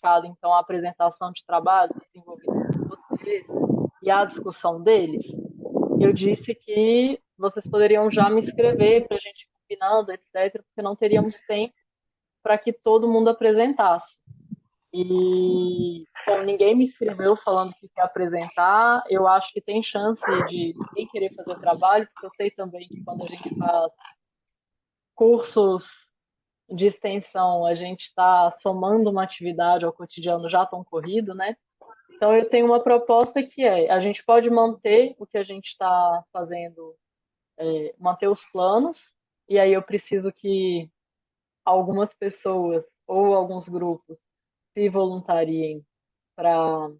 dedicado, então, à apresentação de trabalhos desenvolvidos por vocês e à discussão deles, eu disse que vocês poderiam já me escrever para a gente ir combinando, etc., porque não teríamos tempo para que todo mundo apresentasse. E, bom, ninguém me escreveu falando que quer apresentar. Eu acho que tem chance de ninguém querer fazer o trabalho, porque eu sei também que quando a gente faz cursos de extensão, a gente está somando uma atividade ao cotidiano já tão corrido, né? Então, eu tenho uma proposta que é: a gente pode manter o que a gente está fazendo, manter os planos, e aí eu preciso que algumas pessoas ou alguns grupos se voluntariem para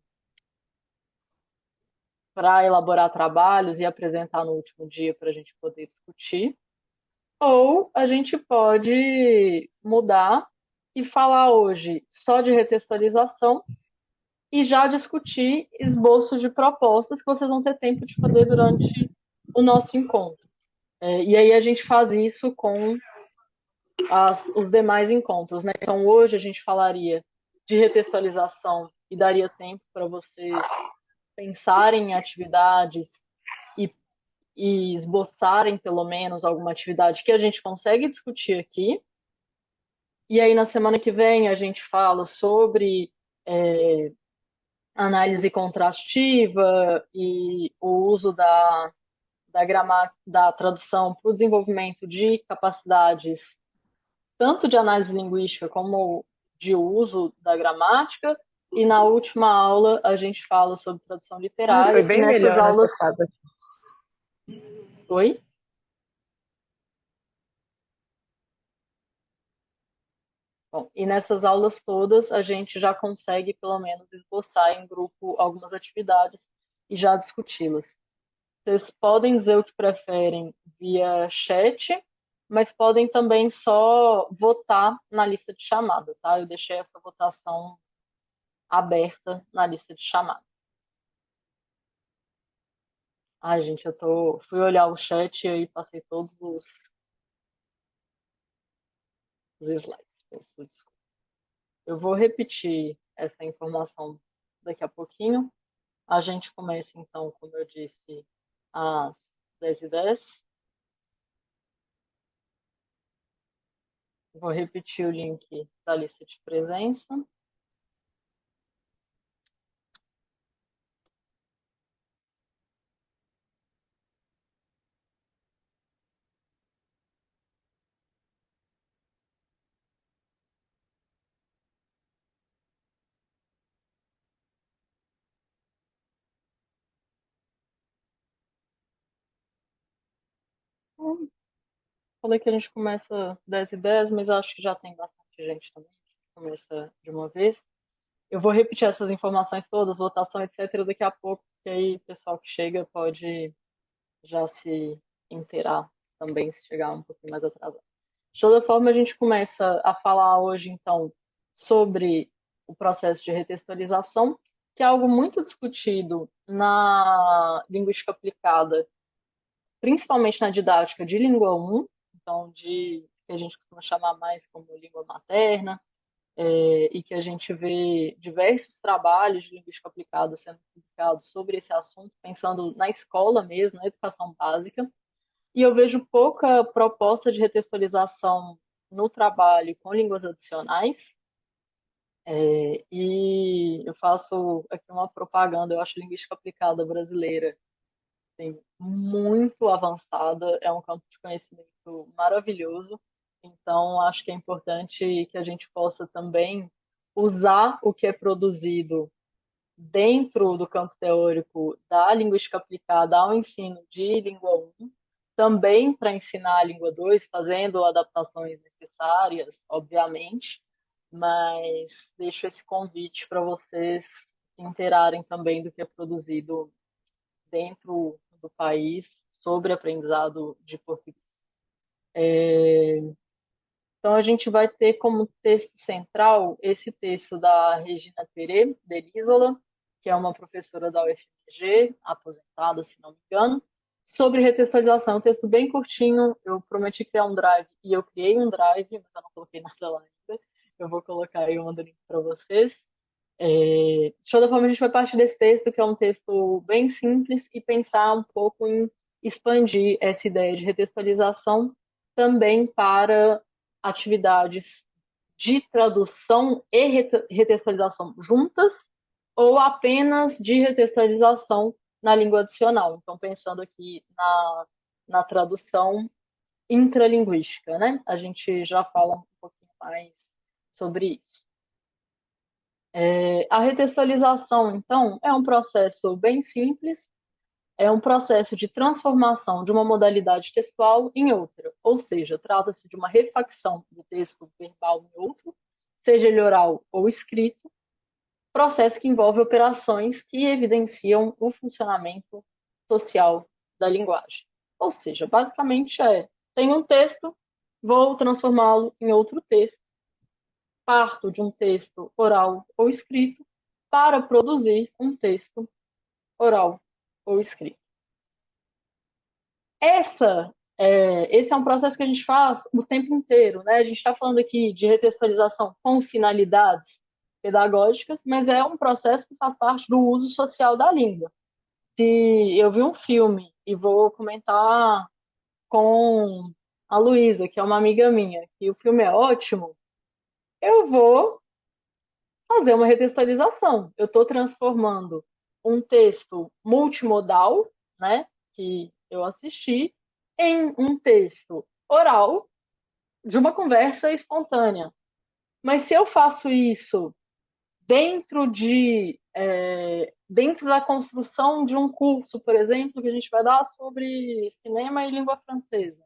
elaborar trabalhos e apresentar no último dia para a gente poder discutir. Ou a gente pode mudar e falar hoje só de retextualização e já discutir esboços de propostas que vocês vão ter tempo de fazer durante o nosso encontro. E aí a gente faz isso com os demais encontros, né? Então hoje a gente falaria de retextualização e daria tempo para vocês pensarem em atividades e, e esboçarem pelo menos alguma atividade que a gente consegue discutir aqui. E aí na semana que vem a gente fala sobre análise contrastiva e o uso da tradução para o desenvolvimento de capacidades tanto de análise linguística como de uso da gramática. E na última aula a gente fala sobre tradução Foi literária. E bem nessas melhor nessa aulas. fase. Oi? Bom, e nessas aulas todas a gente já consegue pelo menos esboçar em grupo algumas atividades e já discuti-las. Vocês podem dizer o que preferem via chat, mas podem também só votar na lista de chamada, tá? Eu deixei essa votação aberta na lista de chamada. Ai, gente, fui olhar o chat e aí passei todos os slides. Peço desculpa. Eu vou repetir essa informação daqui a pouquinho. A gente começa, então, como eu disse, às 10h10. Vou repetir o link da lista de presença. Falei que a gente começa às 10h10, mas acho que já tem bastante gente também. Começa de uma vez. Eu vou repetir essas informações todas, votação, etc., daqui a pouco, porque aí o pessoal que chega pode já se inteirar também, se chegar um pouquinho mais atrasado. De toda forma, a gente começa a falar hoje, então, sobre o processo de retextualização, que é algo muito discutido na linguística aplicada, principalmente na didática de língua 1, então, que a gente costuma chamar mais como língua materna, e que a gente vê diversos trabalhos de linguística aplicada sendo publicados sobre esse assunto, pensando na escola mesmo, na educação básica. E eu vejo pouca proposta de retextualização no trabalho com línguas adicionais. E eu faço aqui uma propaganda, eu acho a linguística aplicada brasileira assim, muito avançada, é um campo de conhecimento maravilhoso. Então, acho que é importante que a gente possa também usar o que é produzido dentro do campo teórico da linguística aplicada ao ensino de língua 1, também para ensinar a língua 2, fazendo adaptações necessárias, obviamente, mas deixo esse convite para vocês se inteirarem também do que é produzido dentro do país sobre aprendizado de português. Então, a gente vai ter como texto central esse texto da Regina Pere Delisola, que é uma professora da UFMG, aposentada, se não me engano, sobre retextualização. É um texto bem curtinho, eu prometi criar um drive e eu criei um drive, mas eu não coloquei nada lá ainda. Eu vou colocar aí, eu mando o link para vocês. De toda forma, a gente vai partir desse texto, que é um texto bem simples, e pensar um pouco em expandir essa ideia de retextualização também para atividades de tradução e retextualização juntas, ou apenas de retextualização na língua adicional. Então, pensando aqui na tradução intralinguística, né? A gente já fala um pouquinho mais sobre isso. A retextualização, então, é um processo bem simples, é um processo de transformação de uma modalidade textual em outra, ou seja, trata-se de uma refacção do texto verbal em outro, seja ele oral ou escrito, processo que envolve operações que evidenciam o funcionamento social da linguagem. Ou seja, basicamente tenho um texto, vou transformá-lo em outro texto, parto de um texto oral ou escrito para produzir um texto oral ou escrito. Esse é um processo que a gente faz o tempo inteiro, né? A gente está falando aqui de retextualização com finalidades pedagógicas, mas é um processo que faz parte do uso social da língua. Se eu vi um filme e vou comentar com a Luísa, que é uma amiga minha, que o filme é ótimo, eu vou fazer uma retextualização. Eu estou transformando um texto multimodal, né, que eu assisti, em um texto oral de uma conversa espontânea. Mas se eu faço isso dentro da construção de um curso, por exemplo, que a gente vai dar sobre cinema e língua francesa,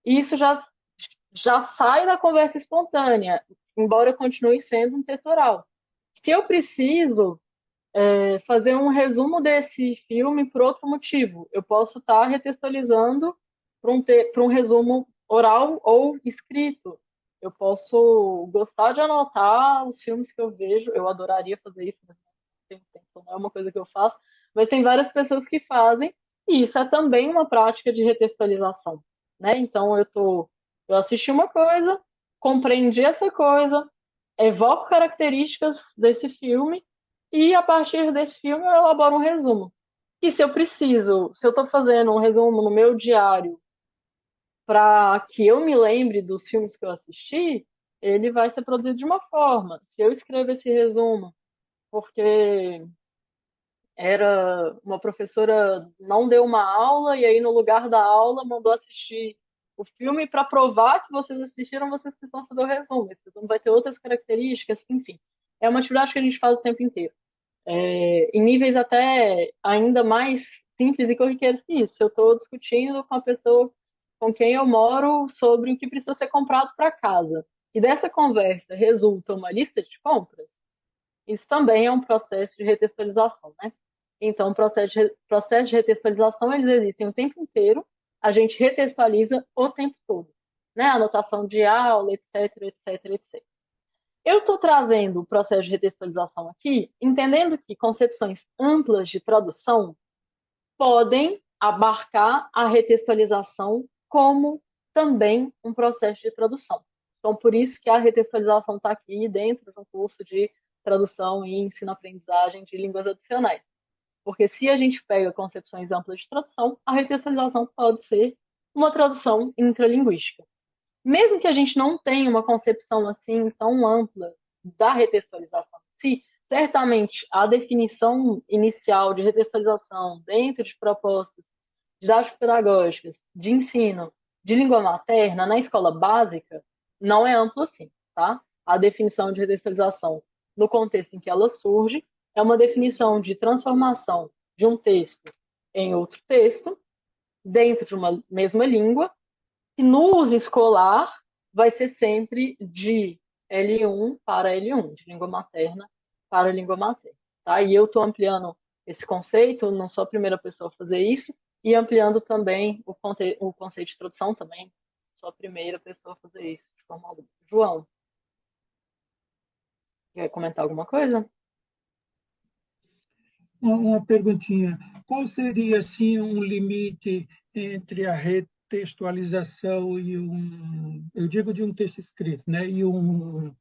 isso já sai da conversa espontânea, embora continue sendo um texto oral. Se eu preciso fazer um resumo desse filme por outro motivo, eu posso estar retextualizando para um resumo oral ou escrito. Eu posso gostar de anotar os filmes que eu vejo, eu adoraria fazer isso, mas não tenho tempo, não é uma coisa que eu faço, mas tem várias pessoas que fazem, e isso é também uma prática de retextualização, né? Então eu assisti uma coisa, compreendi essa coisa, evoco características desse filme e a partir desse filme eu elaboro um resumo. E se eu estou fazendo um resumo no meu diário para que eu me lembre dos filmes que eu assisti, ele vai ser produzido de uma forma. Se eu escrevo esse resumo porque era uma professora não deu uma aula e aí no lugar da aula mandou assistir o filme para provar que vocês assistiram, vocês precisam fazer o resumo. Esse resumo vai ter outras características, enfim. É uma atividade que a gente faz o tempo inteiro. Em níveis até ainda mais simples e corriqueiros que isso. Eu estou discutindo com a pessoa com quem eu moro sobre o que precisa ser comprado para casa. E dessa conversa resulta uma lista de compras, isso também é um processo de retextualização, né? Então, processo de retextualização, eles existem o tempo inteiro, a gente retextualiza o tempo todo, né? Anotação de aula, etc, etc, etc. Eu estou trazendo o processo de retextualização aqui, entendendo que concepções amplas de tradução podem abarcar a retextualização como também um processo de tradução. Então, por isso que a retextualização está aqui dentro do curso de tradução e ensino-aprendizagem de línguas adicionais. Porque se a gente pega concepções amplas de tradução, a retextualização pode ser uma tradução intralinguística. Mesmo que a gente não tenha uma concepção assim tão ampla da retextualização em si, certamente a definição inicial de retextualização dentro de propostas didático-pedagógicas de ensino de língua materna na escola básica não é ampla assim, tá? A definição de retextualização no contexto em que ela surge é uma definição de transformação de um texto em outro texto dentro de uma mesma língua que no uso escolar vai ser sempre de L1 para L1, de língua materna para língua materna. Tá? E eu estou ampliando esse conceito, não sou a primeira pessoa a fazer isso, e ampliando também o conceito de tradução também, sou a primeira pessoa a fazer isso de forma adulta. João, quer comentar alguma coisa? Uma perguntinha. Qual seria, assim, um limite entre a retextualização e eu digo de um texto escrito, né? E um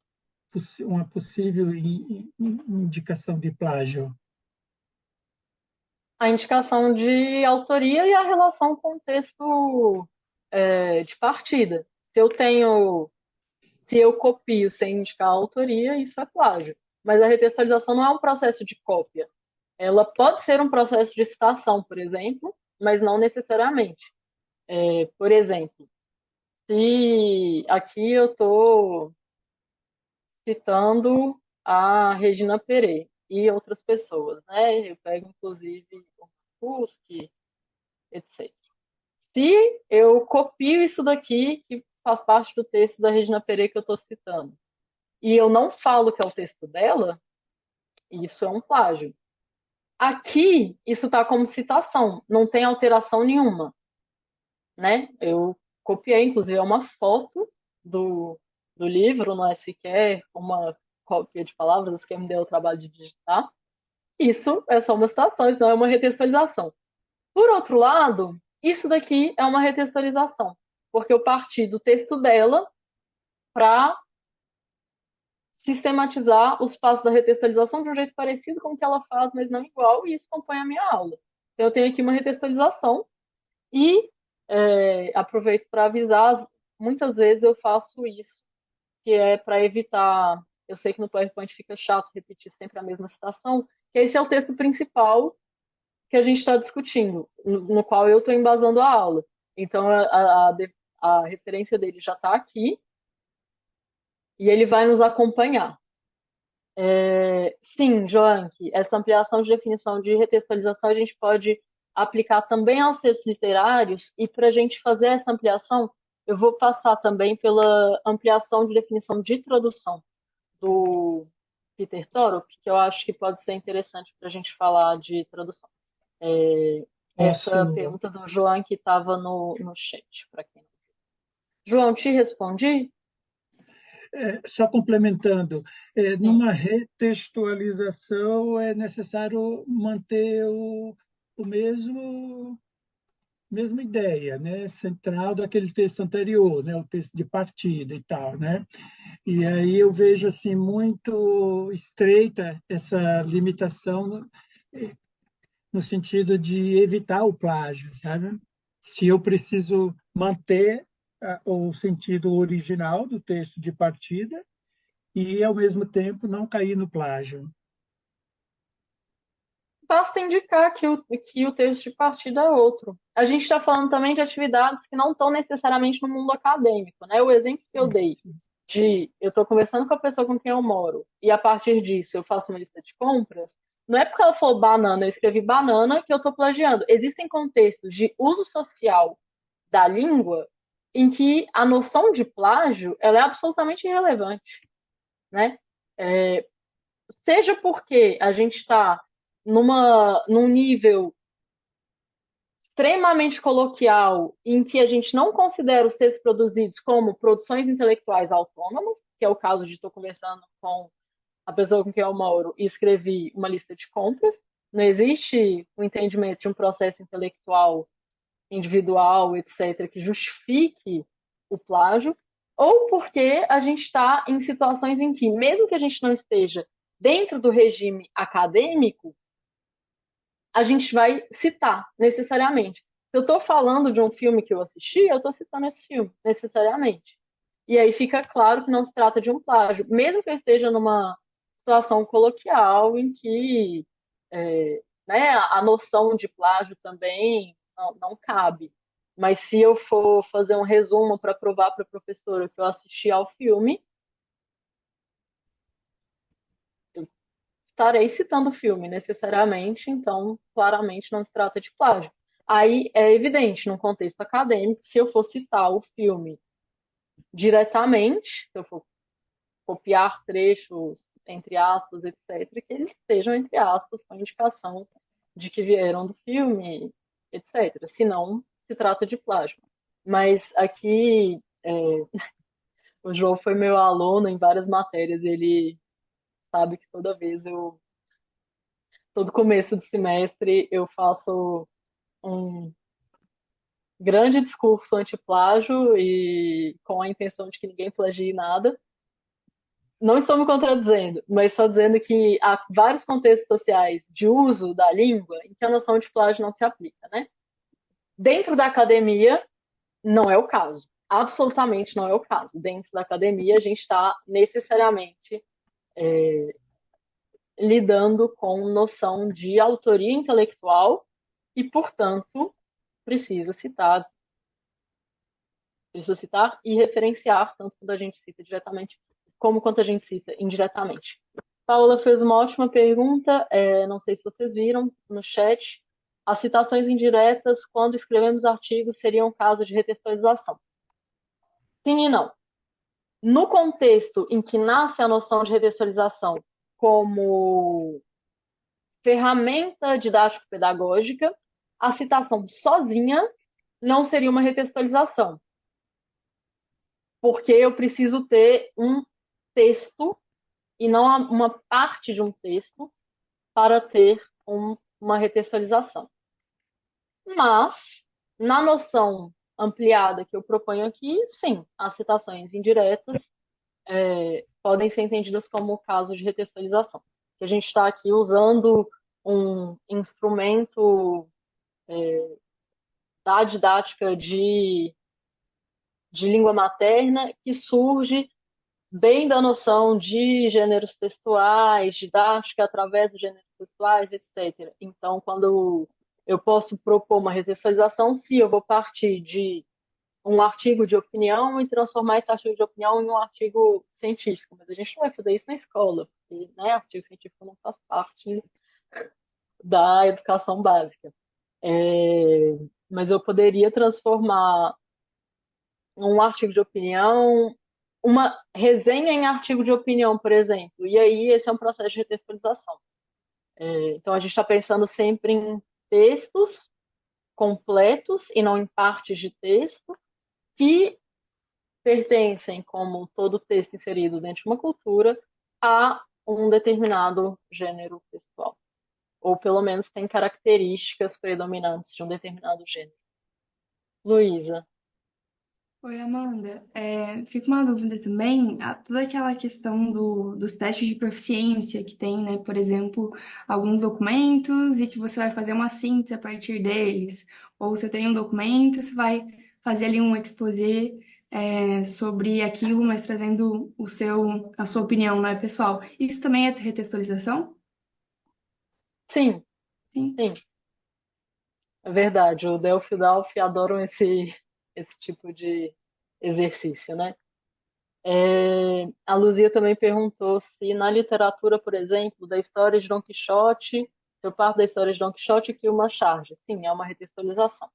uma possível indicação de plágio? A indicação de autoria e a relação com o texto de partida. Se eu copio sem indicar a autoria, isso é plágio. Mas a retextualização não é um processo de cópia. Ela pode ser um processo de citação, por exemplo, mas não necessariamente. Por exemplo, se aqui eu estou citando a Regina Pérez e outras pessoas, né? Eu pego, inclusive, o Kuski, etc. Se eu copio isso daqui, que faz parte do texto da Regina Pérez que eu estou citando, e eu não falo que é o texto dela, isso é um plágio. Aqui, isso está como citação, não tem alteração nenhuma, né? Eu copiei, inclusive, é uma foto do, do livro, não é sequer uma cópia de palavras, que me deu o trabalho de digitar. Isso é só uma citação, então é uma retextualização. Por outro lado, isso daqui é uma retextualização, porque eu parti do texto dela para sistematizar os passos da retextualização de um jeito parecido com o que ela faz, mas não igual, e isso compõe a minha aula. Então, eu tenho aqui uma retextualização e aproveito para avisar, muitas vezes eu faço isso, que é para evitar, eu sei que no PowerPoint fica chato repetir sempre a mesma citação, que esse é o texto principal que a gente está discutindo, no qual eu estou embasando a aula. Então, a referência dele já está aqui e ele vai nos acompanhar. Sim, Joanque, essa ampliação de definição de retextualização a gente pode aplicar também aos textos literários, e para a gente fazer essa ampliação, eu vou passar também pela ampliação de definição de tradução do Peter Torok, que eu acho que pode ser interessante para a gente falar de tradução. Essa Posso, pergunta do João que estava no chat, para quem. João, te respondi? só complementando, Sim. numa retextualização é necessário manter o mesmo mesma ideia, né, central daquele texto anterior, né, o texto de partida e tal, né? E aí eu vejo assim muito estreita essa limitação no sentido de evitar o plágio, sabe? Se eu preciso manter o sentido original do texto de partida e, ao mesmo tempo, não cair no plágio. Basta indicar que o texto de partida é outro. A gente está falando também de atividades que não estão necessariamente no mundo acadêmico, né? O exemplo que eu dei de eu estou conversando com a pessoa com quem eu moro e a partir disso eu faço uma lista de compras, não é porque ela falou banana, eu escrevi banana que eu estou plagiando. Existem contextos de uso social da língua em que a noção de plágio ela é absolutamente irrelevante, né? Seja porque a gente está num nível extremamente coloquial, em que a gente não considera os textos produzidos como produções intelectuais autônomas, que é o caso de estou conversando com a pessoa com quem eu moro e escrevi uma lista de compras. Não existe o entendimento de um processo intelectual individual, etc., que justifique o plágio, ou porque a gente está em situações em que, mesmo que a gente não esteja dentro do regime acadêmico, a gente vai citar necessariamente. Se eu estou falando de um filme que eu assisti, eu estou citando esse filme, necessariamente. E aí fica claro que não se trata de um plágio, mesmo que eu esteja numa situação coloquial em que né, a noção de plágio também não cabe. Mas se eu for fazer um resumo para provar para a professora que eu assisti ao filme, estarei citando o filme necessariamente, então claramente não se trata de plágio. Aí é evidente, num contexto acadêmico, se eu for citar o filme diretamente, se eu for copiar trechos, entre aspas, etc., que eles estejam, entre aspas, com indicação de que vieram do filme, etc. Se não, se trata de plágio. Mas aqui, o João foi meu aluno em várias matérias, ele sabe que toda vez todo começo de semestre, eu faço um grande discurso anti-plágio e com a intenção de que ninguém plagie nada. Não estou me contradizendo, mas estou dizendo que há vários contextos sociais de uso da língua em que a noção de plágio não se aplica, né? Dentro da academia, não é o caso. Absolutamente não é o caso. Dentro da academia, a gente está necessariamente lidando com noção de autoria intelectual e, portanto, precisa citar, precisa citar e referenciar, tanto quando a gente cita diretamente, como quando a gente cita indiretamente. Paula fez uma ótima pergunta, não sei se vocês viram no chat. As citações indiretas, quando escrevemos artigos, seriam casos de retextualização. Sim e não. No contexto em que nasce a noção de retextualização como ferramenta didático-pedagógica, a citação sozinha não seria uma retextualização, porque eu preciso ter um texto e não uma parte de um texto para ter uma retextualização. Mas, na noção ampliada que eu proponho aqui, sim, as citações indiretas podem ser entendidas como casos de retextualização. Que a gente está aqui usando um instrumento da didática de língua materna que surge bem da noção de gêneros textuais, didática através dos gêneros textuais, etc. Então, quando eu posso propor uma retextualização, se eu vou partir de um artigo de opinião e transformar esse artigo de opinião em um artigo científico. Mas a gente não vai fazer isso na escola, porque né, artigo científico não faz parte da educação básica. Mas eu poderia transformar um artigo de opinião, uma resenha em artigo de opinião, por exemplo, e aí esse é um processo de retextualização. Então a gente está pensando sempre em textos completos e não em partes de texto, que pertencem, como todo texto inserido dentro de uma cultura, a um determinado gênero textual. Ou pelo menos tem características predominantes de um determinado gênero. Luísa. Oi, Amanda. Fica uma dúvida também, toda aquela questão dos testes de proficiência que tem, né? Por exemplo, alguns documentos e que você vai fazer uma síntese a partir deles. Ou você tem um documento, você vai fazer ali um exposé, sobre aquilo, mas trazendo a sua opinião, né, pessoal? Isso também é retextualização? Sim, Sim. sim, é verdade. O Delphi e o Dalphi adoram esse tipo de exercício, né? A Luzia também perguntou se na literatura, por exemplo, da história de Dom Quixote, eu parto da história de Dom Quixote que uma charge. Sim, é uma retextualização.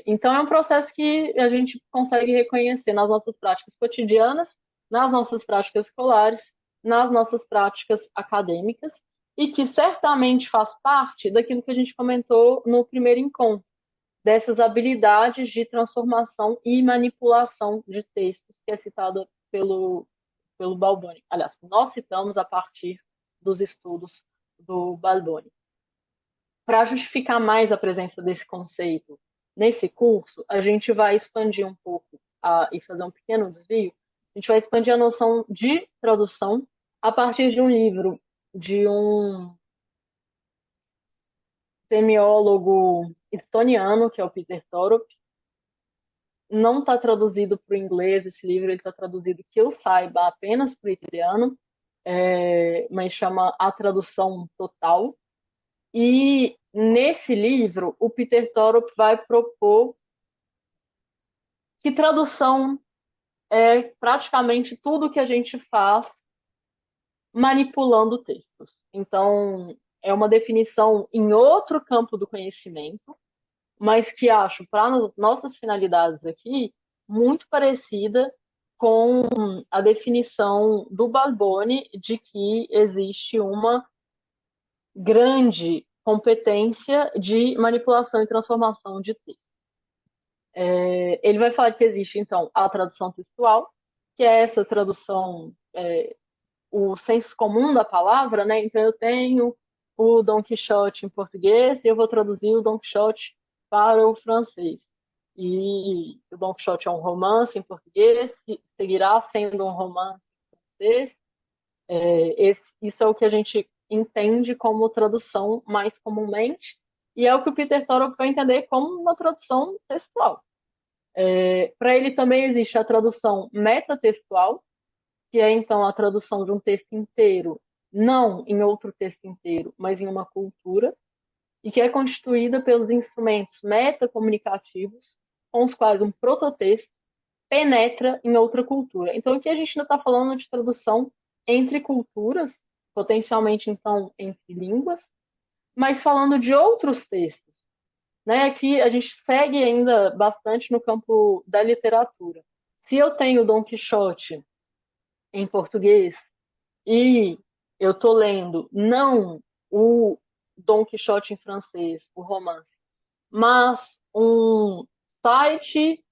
Então, é um processo que a gente consegue reconhecer nas nossas práticas cotidianas, nas nossas práticas escolares, nas nossas práticas acadêmicas, e que certamente faz parte daquilo que a gente comentou no primeiro encontro, dessas habilidades de transformação e manipulação de textos, que é citada pelo Balboni. Aliás, nós citamos a partir dos estudos do Balboni. Para justificar mais a presença desse conceito nesse curso, a gente vai expandir um pouco e fazer um pequeno desvio. A gente vai expandir a noção de tradução a partir de um livro de um semiólogo estoniano, que é o Peter Torup. Não está traduzido para o inglês esse livro, ele está traduzido, que eu saiba, apenas para o italiano, mas chama A Tradução Total. E nesse livro, o Peter Torup vai propor que tradução é praticamente tudo que a gente faz manipulando textos. Então, é uma definição em outro campo do conhecimento, mas que acho, para nossas finalidades aqui, muito parecida com a definição do Balboni de que existe uma grande competência de manipulação e transformação de texto. Ele vai falar que existe, então, a tradução textual, que é essa tradução, o senso comum da palavra, né? Então, eu tenho o Dom Quixote em português e eu vou traduzir o Dom Quixote para o francês. e o Don Quixote é um romance em português, seguirá sendo um romance em francês. Isso é o que a gente entende como tradução mais comumente, e é o que o Peter Torok vai entender como uma tradução textual. Para ele também existe a tradução metatextual, que é então a tradução de um texto inteiro, não em outro texto inteiro, mas em uma cultura, e que é constituída pelos instrumentos metacomunicativos, com os quais um prototexto penetra em outra cultura. Então, aqui a gente ainda está falando de tradução entre culturas, potencialmente, então, entre línguas, mas falando de outros textos. Né? Aqui a gente segue ainda bastante no campo da literatura. Se eu tenho Dom Quixote em português e eu estou lendo não o Dom Quixote em francês, o romance, mas um site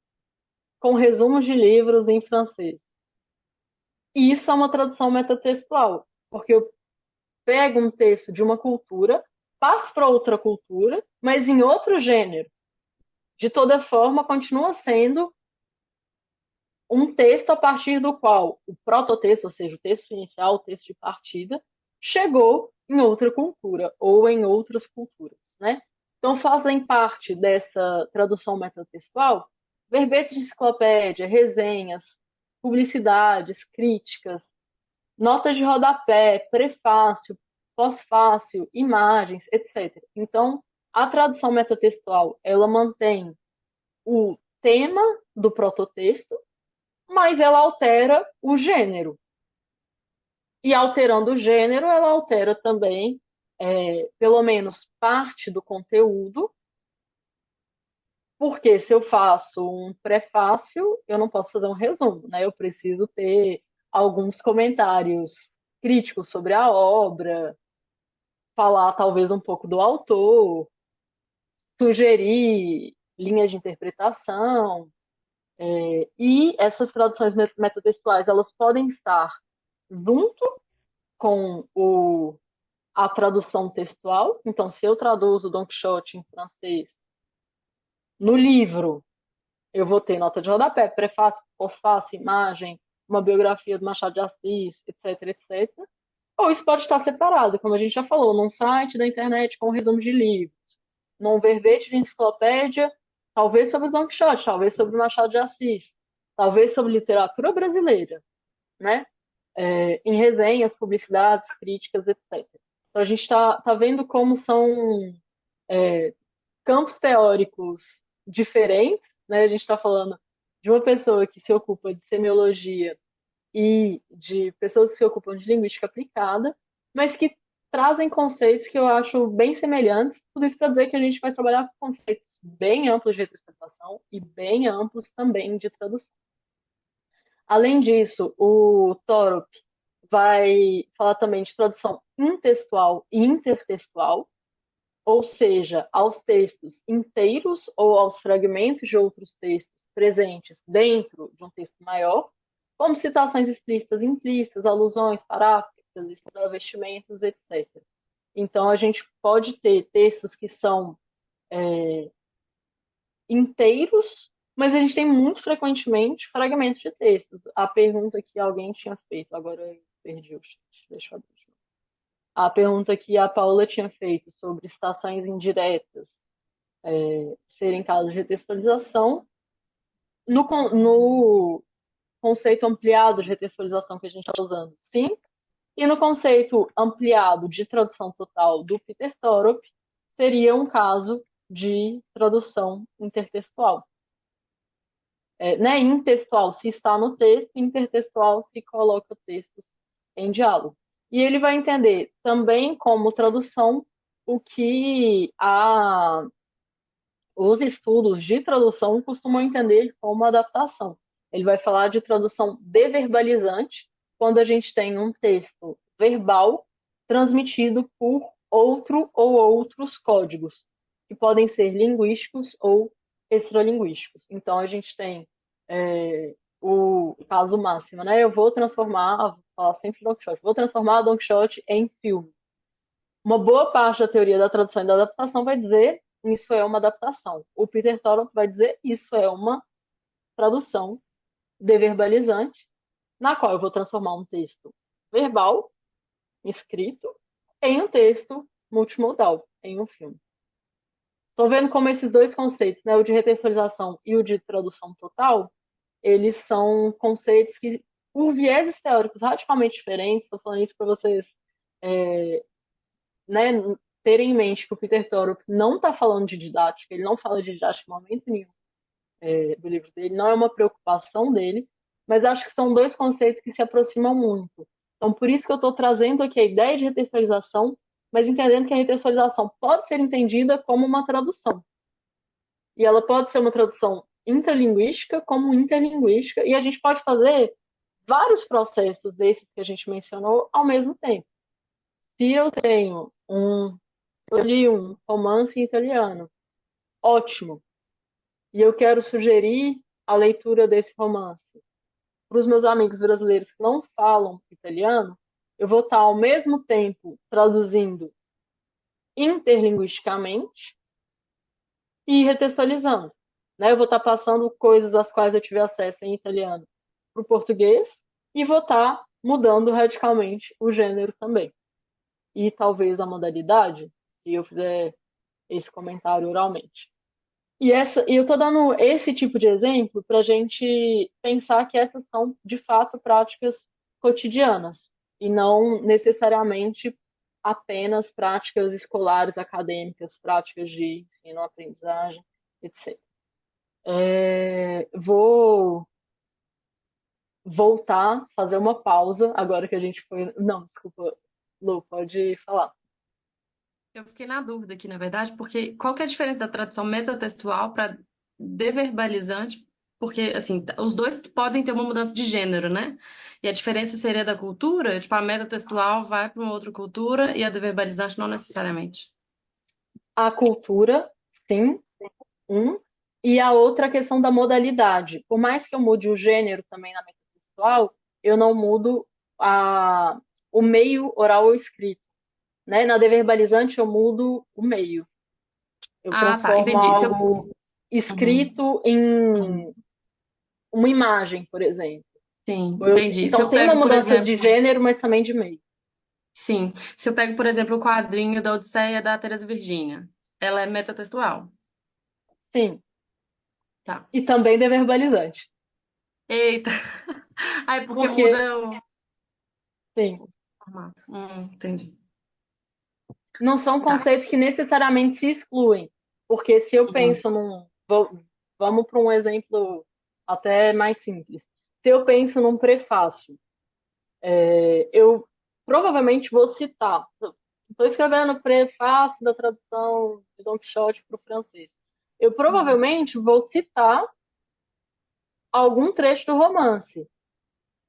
com resumos de livros em francês. E isso é uma tradução metatextual, porque eu pego um texto de uma cultura, passo para outra cultura, mas em outro gênero. De toda forma, continua sendo um texto a partir do qual o prototexto, ou seja, o texto inicial, o texto de partida, chegou em outra cultura ou em outras culturas, né? Então fazem parte dessa tradução metatextual verbetes de enciclopédia, resenhas, publicidades, críticas, notas de rodapé, prefácio, pós-fácio, imagens, etc. Então, a tradução metatextual, ela mantém o tema do prototexto, mas ela altera o gênero. E alterando o gênero, ela altera também, pelo menos, parte do conteúdo, porque se eu faço um prefácio, eu não posso fazer um resumo, né? Eu preciso ter alguns comentários críticos sobre a obra, falar talvez um pouco do autor, sugerir linhas de interpretação. E essas traduções metatextuais, elas podem estar junto com a tradução textual. Então, se eu traduzo Don Quixote em francês, no livro, eu vou ter nota de rodapé, prefácio, pós-fácio, imagem, uma biografia do Machado de Assis, etc, etc. Ou isso pode estar separado, como a gente já falou, num site da internet com um resumo de livros, num verbete de enciclopédia, talvez sobre Don Quixote, talvez sobre Machado de Assis, talvez sobre literatura brasileira, né? Em resenhas, publicidades, críticas, etc. Então a gente está vendo como são campos teóricos diferentes, né? A gente está falando de uma pessoa que se ocupa de semiologia e de pessoas que se ocupam de linguística aplicada, mas que trazem conceitos que eu acho bem semelhantes. Tudo isso para dizer que a gente vai trabalhar com conceitos bem amplos de representação e bem amplos também de tradução. Além disso, o Torup vai falar também de tradução intextual e intertextual, ou seja, aos textos inteiros ou aos fragmentos de outros textos presentes dentro de um texto maior, como citações explícitas e implícitas, alusões, paráfrases, travestimentos, etc. Então, a gente pode ter textos que são inteiros, mas a gente tem muito frequentemente fragmentos de textos. A pergunta que alguém tinha feito, agora eu perdi o chat, deixa eu abrir. A pergunta que a Paula tinha feito sobre citações indiretas serem casos de retextualização, no conceito ampliado de retextualização que a gente está usando, sim, e no conceito ampliado de tradução total do Peter Torok, seria um caso de tradução intertextual. Né? Intextual se está no texto, intertextual se coloca textos em diálogo. E ele vai entender também como tradução o que os estudos de tradução costumam entender como adaptação. Ele vai falar de tradução deverbalizante, quando a gente tem um texto verbal transmitido por outro ou outros códigos, que podem ser linguísticos ou extralinguísticos. Então, a gente tem o caso máximo, né? Eu vou transformar, vou falar sempre Don Quixote, vou transformar Don Quixote em filme. Uma boa parte da teoria da tradução e da adaptação vai dizer, isso é uma adaptação. O Peter Torrance vai dizer, isso é uma tradução deverbalizante, na qual eu vou transformar um texto verbal, escrito, em um texto multimodal, em um filme. Estou vendo como esses dois conceitos, né, o de retextualização e o de tradução total, eles são conceitos que, por vieses teóricos radicalmente diferentes, estou falando isso para vocês, né, terem em mente que o Peter Torrance não está falando de didática, ele não fala de didática em momento nenhum do livro dele, não é uma preocupação dele, mas acho que são dois conceitos que se aproximam muito. Então, por isso que eu estou trazendo aqui a ideia de retextualização, mas entendendo que a retextualização pode ser entendida como uma tradução. E ela pode ser uma tradução intralinguística como interlinguística, e a gente pode fazer vários processos desses que a gente mencionou ao mesmo tempo. Se eu tenho eu li um romance em italiano, ótimo, e eu quero sugerir a leitura desse romance para os meus amigos brasileiros que não falam italiano, eu vou estar ao mesmo tempo traduzindo interlinguisticamente e retextualizando. Né? Eu vou estar passando coisas às quais eu tive acesso em italiano para o português e vou estar mudando radicalmente o gênero também. E talvez a modalidade, se eu fizer esse comentário oralmente. E eu estou dando esse tipo de exemplo para a gente pensar que essas são, de fato, práticas cotidianas e não necessariamente apenas práticas escolares, acadêmicas, práticas de ensino, aprendizagem, etc. Vou voltar, fazer uma pausa, agora que a gente foi... Não, desculpa, Lu, pode falar. Eu fiquei na dúvida aqui, na verdade, porque qual que é a diferença da tradução metatextual para deverbalizante? Porque, assim, os dois podem ter uma mudança de gênero, né? E a diferença seria da cultura? Tipo, a metatextual vai para uma outra cultura e a deverbalizante não necessariamente. A cultura, sim, e a outra questão da modalidade. Por mais que eu mude o gênero também na metatextual, eu não mudo o meio oral ou escrito. Né? Na deverbalizante, eu mudo o meio. Eu Ah, tá, transformo entendi. algo escrito em uma imagem, por exemplo. Sim, entendi. Se Então eu tem uma pego, por mudança de exemplo, gênero, mas também de meio. sim, se eu pego, por exemplo, o quadrinho da Odisseia da Teresa Virgínia, ela é metatextual. Sim. Tá. E também deverbalizante. Eita. Ai, porque Porque, muda o sim, formato. Entendi. não são Tá. conceitos que necessariamente se excluem. Porque se eu penso Vamos para um exemplo até mais simples. Se eu penso num prefácio, eu provavelmente vou citar. Estou escrevendo prefácio da tradução de Don Quixote para o francês. Eu provavelmente vou citar algum trecho do romance.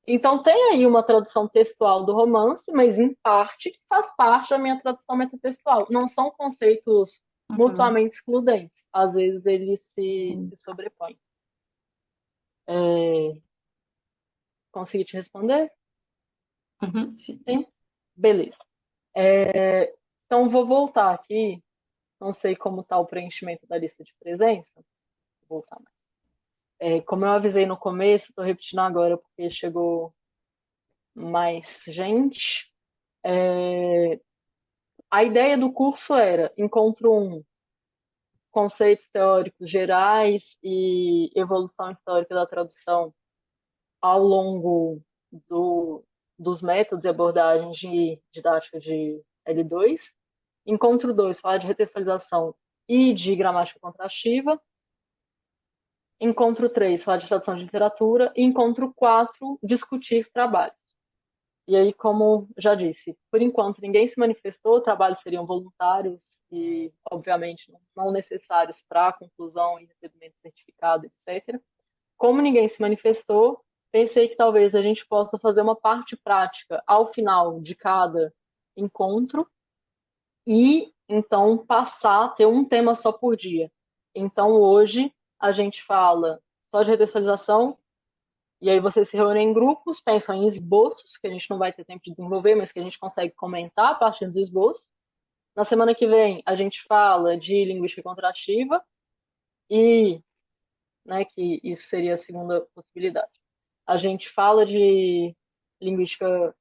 Então tem aí uma tradução textual do romance, mas em parte faz parte da minha tradução metatextual. Não são conceitos mutuamente excludentes. Às vezes eles se sobrepõem. Consegui te responder? Sim. Sim? Beleza. Então vou voltar aqui. Não sei como está o preenchimento da lista de presença. Vou voltar mais. Como eu avisei no começo, estou repetindo agora porque chegou mais gente. A ideia do curso era encontro conceitos teóricos gerais e evolução histórica da tradução ao longo dos métodos e abordagens de didática de L2. Encontro 2, falar de retextualização e de gramática contrastiva. Encontro 3, falar de tradução de literatura. E encontro 4, discutir trabalho. E aí, como já disse, por enquanto ninguém se manifestou, trabalhos seriam voluntários e, obviamente, não necessários para a conclusão e recebimento de certificado, etc. Como ninguém se manifestou, pensei que talvez a gente possa fazer uma parte prática ao final de cada encontro e, então, passar a ter um tema só por dia. Então, hoje, a gente fala só de retextualização, e aí vocês se reúnem em grupos, pensam em esboços, que a gente não vai ter tempo de desenvolver, mas que a gente consegue comentar a partir dos esboços. Na semana que vem, a gente fala de linguística contrativa e, né, que isso seria a segunda possibilidade. A gente fala de linguística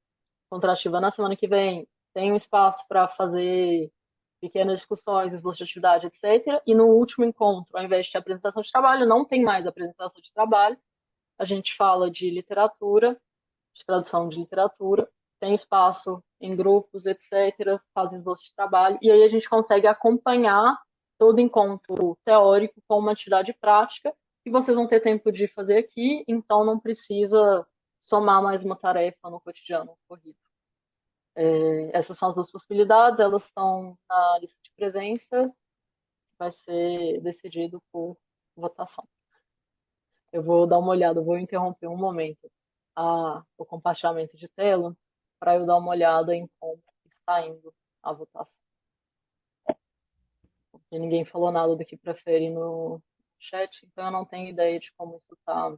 contrativa na semana que vem, tem um espaço para fazer pequenas discussões, esboço de atividade, etc. E no último encontro, ao invés de ter apresentação de trabalho, não tem mais apresentação de trabalho. A gente fala de literatura, de tradução de literatura, tem espaço em grupos, etc., fazem esboço de trabalho, e aí a gente consegue acompanhar todo encontro teórico com uma atividade prática, que vocês vão ter tempo de fazer aqui, então não precisa somar mais uma tarefa no cotidiano corrido. Essas são as duas possibilidades, elas estão na lista de presença, vai ser decidido por votação. Eu vou dar uma olhada, vou interromper um momento o compartilhamento de tela para eu dar uma olhada em como está indo a votação. Porque ninguém falou nada do que prefere no chat, então eu não tenho ideia de como isso está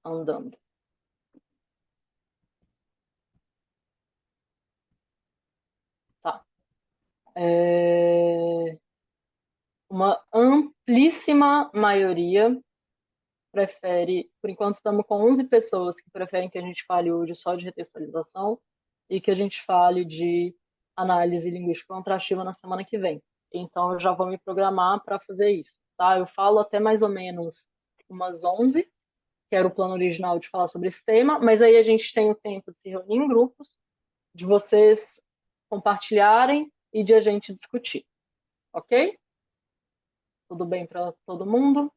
andando. Tá. Uma amplíssima maioria prefere, por enquanto estamos com 11 pessoas que preferem que a gente fale hoje só de retextualização e que a gente fale de análise linguística contrastiva na semana que vem. Então eu já vou me programar para fazer isso, tá? Eu falo até mais ou menos umas 11, que era o plano original de falar sobre esse tema, mas aí a gente tem o tempo de se reunir em grupos, de vocês compartilharem e de a gente discutir, ok? Tudo bem para todo mundo?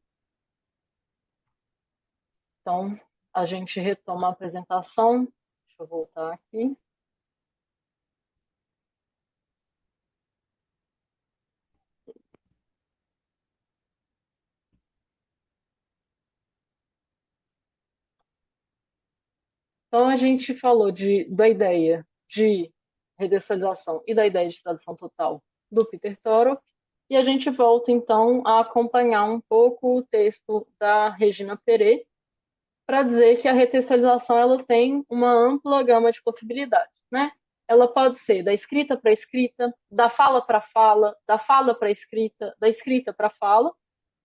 Então, a gente retoma a apresentação. Deixa eu voltar aqui. Então, a gente falou da ideia de redesalização e da ideia de tradução total do Peter Toro, e a gente volta, então, a acompanhar um pouco o texto da Regina Perret, para dizer que a retextualização ela tem uma ampla gama de possibilidades, né? Ela pode ser da escrita para escrita, da fala para fala, da fala para escrita, da escrita para fala,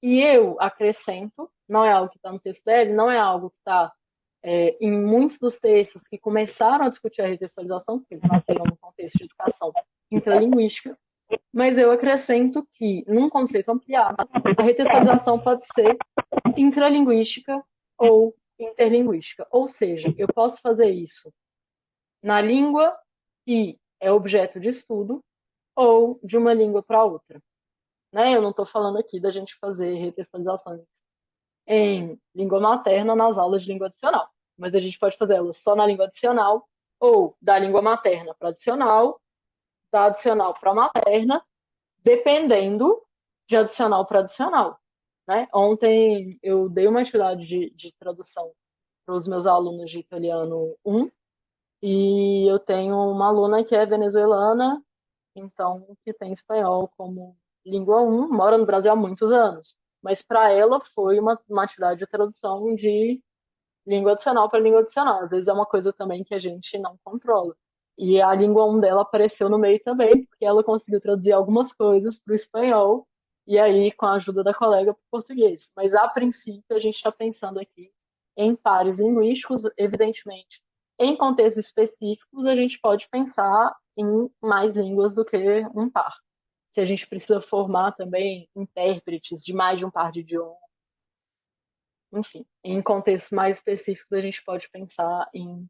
e eu acrescento, não é algo que está no texto dele, não é algo que está em muitos dos textos que começaram a discutir a retextualização, porque eles nasceram no contexto de educação intralinguística, mas eu acrescento que, num conceito ampliado, a retextualização pode ser intralinguística ou interlinguística. Ou seja, eu posso fazer isso na língua que é objeto de estudo ou de uma língua para outra. Né? Eu não estou falando aqui da gente fazer retextualizações em língua materna nas aulas de língua adicional, mas a gente pode fazer elas só na língua adicional ou da língua materna para adicional, da adicional para materna, dependendo de adicional para adicional. Né? Ontem eu dei uma atividade de tradução para os meus alunos de italiano 1 e eu tenho uma aluna que é venezuelana, então que tem espanhol como língua 1, mora no Brasil há muitos anos. Mas para ela foi uma atividade de tradução de língua adicional para língua adicional. Às vezes é uma coisa também que a gente não controla. E a língua 1 dela apareceu no meio também, porque ela conseguiu traduzir algumas coisas para o espanhol, e aí com a ajuda da colega para o português. Mas a princípio a gente está pensando aqui em pares linguísticos, evidentemente. Em contextos específicos, a gente pode pensar em mais línguas do que um par. Se a gente precisa formar também intérpretes de mais de um par de idiomas, enfim, em contextos mais específicos, a gente pode pensar em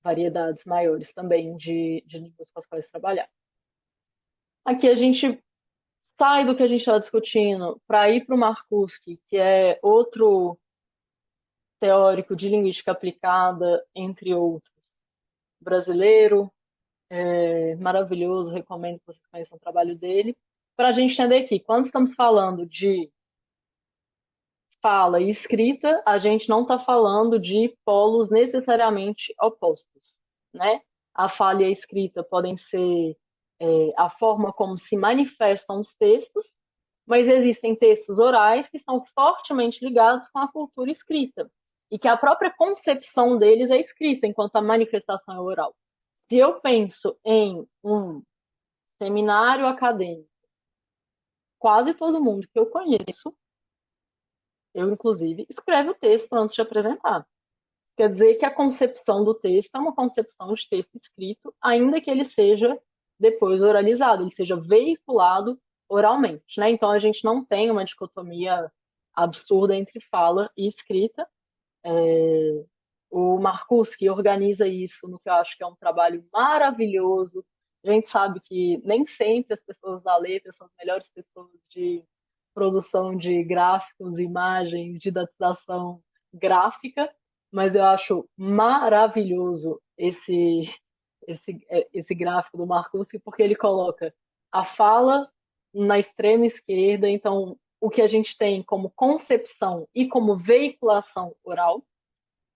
variedades maiores também de línguas com as quais trabalhar. Aqui a gente sai do que a gente está discutindo para ir para o Marcuski, que é outro teórico de linguística aplicada, entre outros, brasileiro, maravilhoso, recomendo que vocês conheçam o trabalho dele, para a gente entender que quando estamos falando de fala e escrita, a gente não está falando de polos necessariamente opostos, né? A fala e a escrita podem ser a forma como se manifestam os textos, mas existem textos orais que são fortemente ligados com a cultura escrita e que a própria concepção deles é escrita, enquanto a manifestação é oral. Se eu penso em um seminário acadêmico, quase todo mundo que eu conheço, eu inclusive, escreve o texto antes de apresentar. Quer dizer que a concepção do texto é uma concepção de texto escrito, ainda que ele seja depois oralizado, ele seja veiculado oralmente, né? Então a gente não tem uma dicotomia absurda entre fala e escrita. O Marcuse organiza isso no que eu acho que é um trabalho maravilhoso. A gente sabe que nem sempre as pessoas da letra são as melhores pessoas de produção de gráficos, imagens, didatização gráfica, mas eu acho maravilhoso esse gráfico do Marcuse, porque ele coloca a fala na extrema esquerda, então o que a gente tem como concepção e como veiculação oral,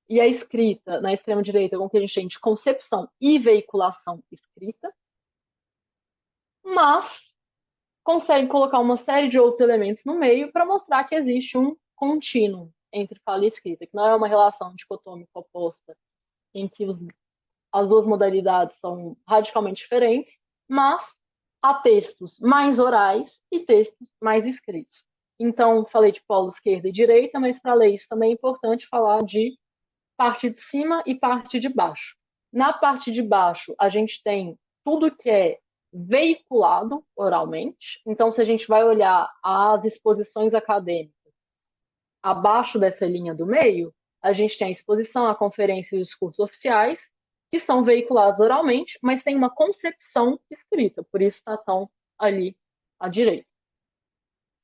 e a escrita na extrema direita com o que a gente tem de concepção e veiculação escrita, mas consegue colocar uma série de outros elementos no meio para mostrar que existe um contínuo entre fala e escrita, que não é uma relação dicotômica oposta em que as duas modalidades são radicalmente diferentes, mas há textos mais orais e textos mais escritos. Então, falei de polo esquerda e direita, mas para ler isso também é importante falar de parte de cima e parte de baixo. Na parte de baixo, a gente tem tudo que é veiculado oralmente. Então, se a gente vai olhar as exposições acadêmicas abaixo dessa linha do meio, a gente tem a exposição, a conferência e os discursos oficiais, que são veiculados oralmente, mas tem uma concepção escrita, por isso está tão ali à direita.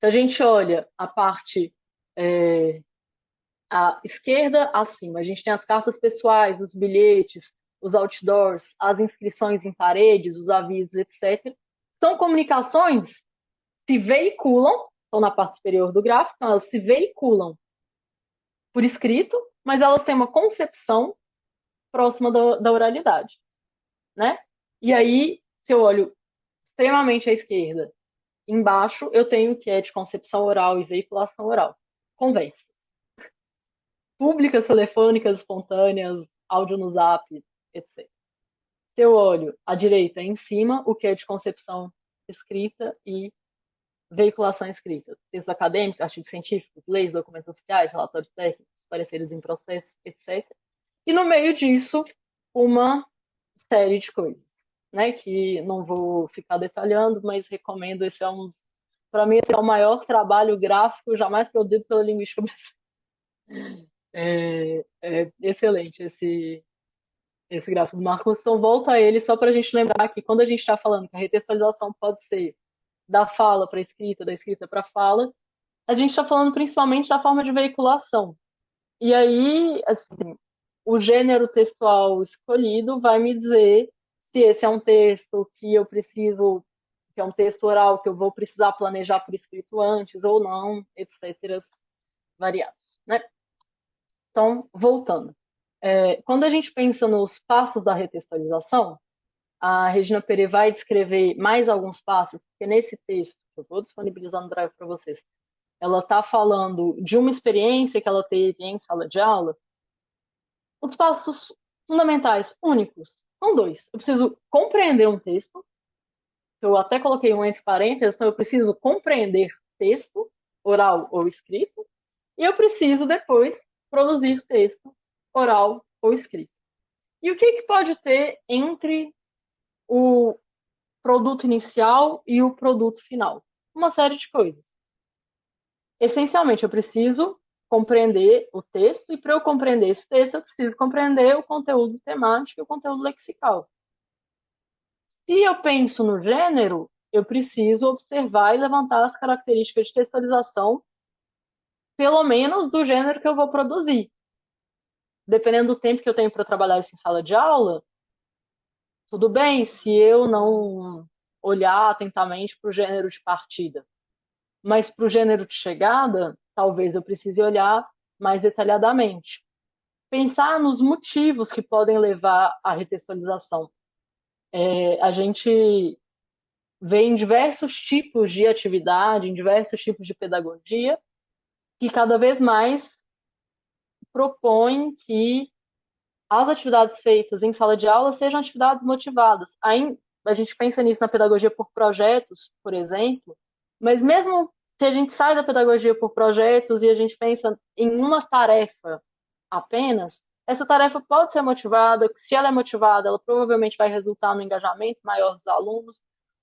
Se a gente olha a parte à esquerda, acima, a gente tem as cartas pessoais, os bilhetes, os outdoors, as inscrições em paredes, os avisos, etc. São comunicações que se veiculam, estão na parte superior do gráfico, então elas se veiculam por escrito, mas elas têm uma concepção próxima da oralidade, né? E aí, se eu olho extremamente à esquerda, embaixo eu tenho o que é de concepção oral e veiculação oral. Conversas. Públicas, telefônicas, espontâneas, áudio no zap, etc. Se eu olho à direita em cima, o que é de concepção escrita e veiculação escrita. Textos acadêmicos, artigos científicos, leis, documentos oficiais, relatórios técnicos, pareceres em processo, etc. E no meio disso, uma série de coisas, né? Que não vou ficar detalhando, mas recomendo. Esse é para mim, esse é o maior trabalho gráfico jamais produzido pela linguística brasileira. É excelente esse gráfico do Marcos. Então, volta a ele só para a gente lembrar que quando a gente está falando que a retextualização pode ser da fala para a escrita, da escrita para a fala, a gente está falando principalmente da forma de veiculação. E aí, assim, o gênero textual escolhido vai me dizer se esse é um texto que eu preciso, que é um texto oral, que eu vou precisar planejar por escrito antes ou não, etc. variados, né? Então, voltando. Quando a gente pensa nos passos da retextualização, a Regina Pérez vai descrever mais alguns passos, porque nesse texto, que eu estou disponibilizando no Drive para vocês, ela está falando de uma experiência que ela teve em sala de aula. Os passos fundamentais únicos são dois. Eu preciso compreender um texto, eu até coloquei um entre parênteses, então eu preciso compreender texto, oral ou escrito, e eu preciso depois produzir texto, oral ou escrito. E o que pode ter entre o produto inicial e o produto final? Uma série de coisas. Essencialmente, eu preciso compreender o texto, e para eu compreender esse texto, eu preciso compreender o conteúdo temático e o conteúdo lexical. Se eu penso no gênero, eu preciso observar e levantar as características de textualização, pelo menos do gênero que eu vou produzir. Dependendo do tempo que eu tenho para trabalhar isso em sala de aula, tudo bem se eu não olhar atentamente para o gênero de partida. Mas para o gênero de chegada, talvez eu precise olhar mais detalhadamente. Pensar nos motivos que podem levar à retextualização. A gente vê em diversos tipos de atividade, em diversos tipos de pedagogia, que cada vez mais propõem que as atividades feitas em sala de aula sejam atividades motivadas. Aí, a gente pensa nisso na pedagogia por projetos, por exemplo, mas mesmo se a gente sai da pedagogia por projetos e a gente pensa em uma tarefa apenas, essa tarefa pode ser motivada. Se ela é motivada, ela provavelmente vai resultar no engajamento maior dos alunos,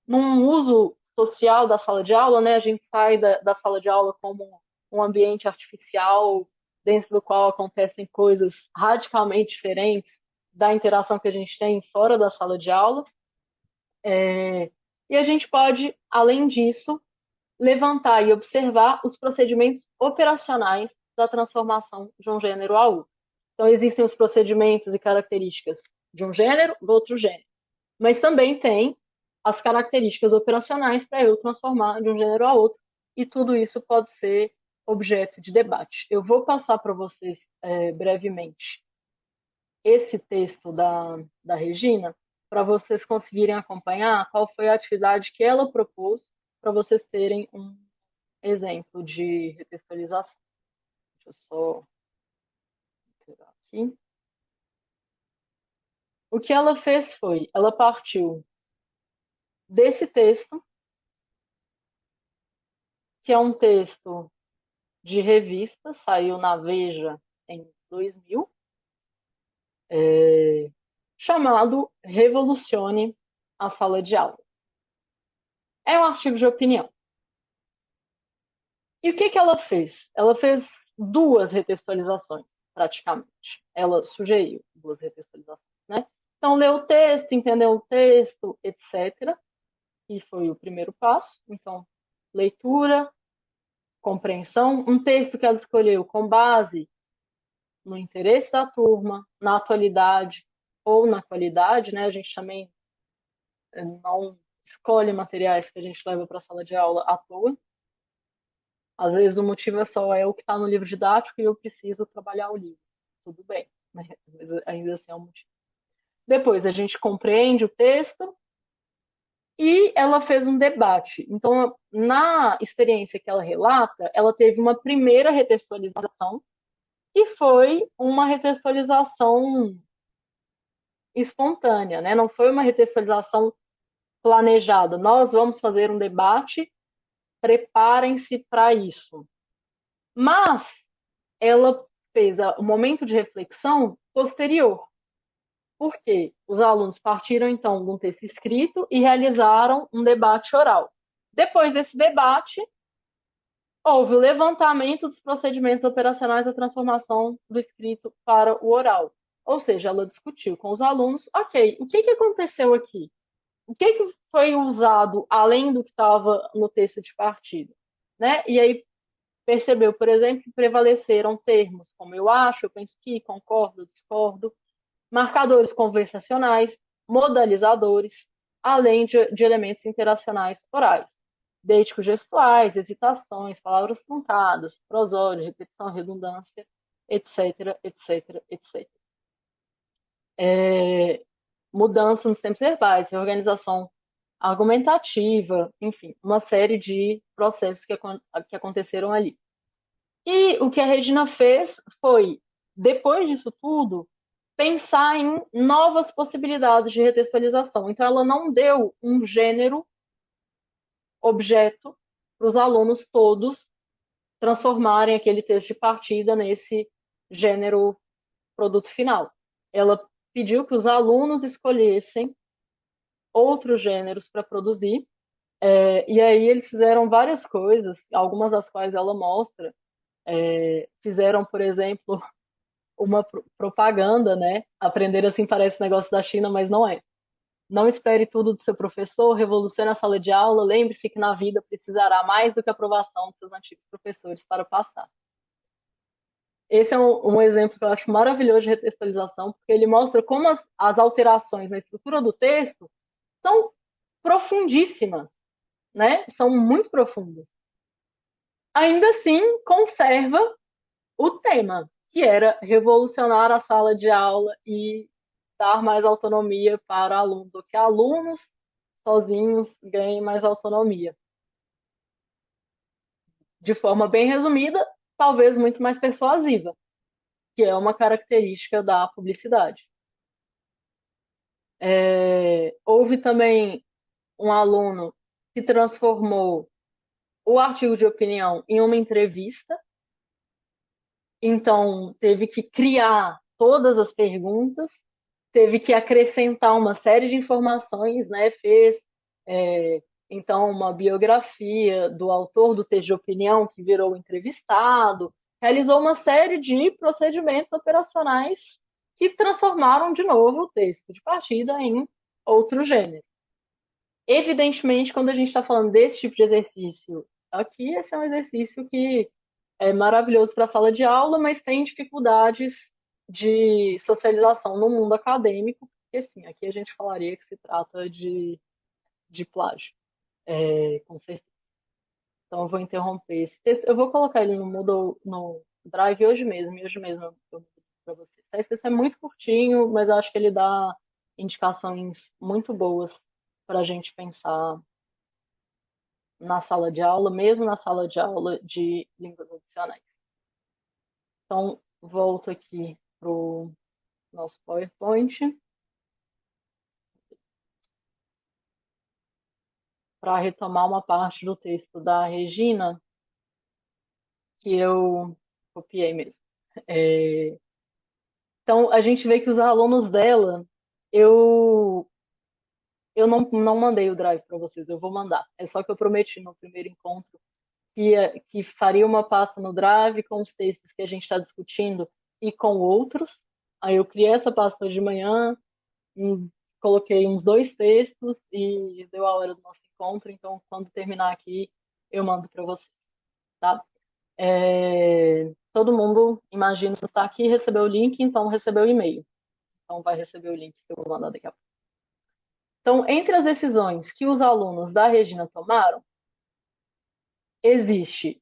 num uso social da sala de aula, né? A gente sai da sala de aula como um ambiente artificial dentro do qual acontecem coisas radicalmente diferentes da interação que a gente tem fora da sala de aula. E a gente pode, além disso, levantar e observar os procedimentos operacionais da transformação de um gênero a outro. Então, existem os procedimentos e características de um gênero, do outro gênero. Mas também tem as características operacionais para eu transformar de um gênero a outro. E tudo isso pode ser objeto de debate. Eu vou passar para vocês brevemente esse texto da Regina, para vocês conseguirem acompanhar qual foi a atividade que ela propôs, para vocês terem um exemplo de retextualização. Deixa eu só tirar aqui. O que ela fez foi, ela partiu desse texto, que é um texto de revista, saiu na Veja em 2000, chamado Revolucione a Sala de Aula. É um artigo de opinião. E o que ela fez? Ela fez duas retextualizações, praticamente. Ela sugeriu duas retextualizações, né? Então, leu o texto, entendeu o texto, etc. E foi o primeiro passo. Então, leitura, compreensão. Um texto que ela escolheu com base no interesse da turma, na atualidade ou na qualidade, né? A gente também não escolhe materiais que a gente leva para a sala de aula à toa. Às vezes o motivo é o que está no livro didático e eu preciso trabalhar o livro. Tudo bem, mas ainda assim é um motivo. Depois a gente compreende o texto e ela fez um debate. Então, na experiência que ela relata, ela teve uma primeira retextualização, que foi uma retextualização espontânea, né? Não foi uma retextualização planejada. Nós vamos fazer um debate, preparem-se para isso. Mas ela fez o momento de reflexão posterior. Por quê? Os alunos partiram, então, de um texto escrito e realizaram um debate oral. Depois desse debate, houve o levantamento dos procedimentos operacionais da transformação do escrito para o oral. Ou seja, ela discutiu com os alunos, ok, o que aconteceu aqui? O que foi usado além do que estava no texto de partida? Né? E aí percebeu, por exemplo, que prevaleceram termos como eu acho, eu penso que, concordo, discordo, marcadores conversacionais, modalizadores, além de elementos interacionais orais, deíticos gestuais, hesitações, palavras truncadas, prosódia, repetição, redundância, etc, etc, etc. Mudança nos tempos verbais, reorganização argumentativa, enfim, uma série de processos que aconteceram ali. E o que a Regina fez foi, depois disso tudo, pensar em novas possibilidades de retextualização. Então, ela não deu um gênero objeto para os alunos todos transformarem aquele texto de partida nesse gênero produto final. Ela pediu que os alunos escolhessem outros gêneros para produzir, e aí eles fizeram várias coisas, algumas das quais ela mostra. Fizeram, por exemplo, uma propaganda, né? Aprender assim parece negócio da China, mas não é. Não espere tudo do seu professor, revolucione a sala de aula, lembre-se que na vida precisará mais do que a aprovação dos seus antigos professores para passar. Esse é um exemplo que eu acho maravilhoso de retextualização, porque ele mostra como as alterações na estrutura do texto são profundíssimas, né? São muito profundas. Ainda assim, conserva o tema, que era revolucionar a sala de aula e dar mais autonomia para alunos, ou que alunos sozinhos ganhem mais autonomia. De forma bem resumida, talvez muito mais persuasiva, que é uma característica da publicidade. Houve também um aluno que transformou o artigo de opinião em uma entrevista, então teve que criar todas as perguntas, teve que acrescentar uma série de informações, né? Fez então uma biografia do autor do texto de opinião que virou entrevistado, realizou uma série de procedimentos operacionais que transformaram de novo o texto de partida em outro gênero. Evidentemente, quando a gente está falando desse tipo de exercício aqui, esse é um exercício que é maravilhoso para a sala de aula, mas tem dificuldades de socialização no mundo acadêmico, porque sim, aqui a gente falaria que se trata de plágio, com certeza. Então eu vou interromper esse texto. Eu vou colocar ele no Moodle, no Drive hoje mesmo eu mando para vocês. Esse texto é muito curtinho, mas eu acho que ele dá indicações muito boas para a gente pensar na sala de aula, mesmo na sala de aula de línguas adicionais. Então, volto aqui para o nosso PowerPoint para retomar uma parte do texto da Regina que eu copiei mesmo. Então, a gente vê que os alunos dela, eu não mandei o drive para vocês, eu vou mandar. É só que eu prometi no primeiro encontro que faria uma pasta no drive com os textos que a gente está discutindo e com outros. Aí eu criei essa pasta hoje de manhã, coloquei uns 2 textos e deu a hora do nosso encontro. Então, quando terminar aqui, eu mando para vocês, tá? Todo mundo, imagino, que está aqui, recebeu o link, então recebeu o e-mail. Então, vai receber o link que eu vou mandar daqui a pouco. Então, entre as decisões que os alunos da Regina tomaram, existe.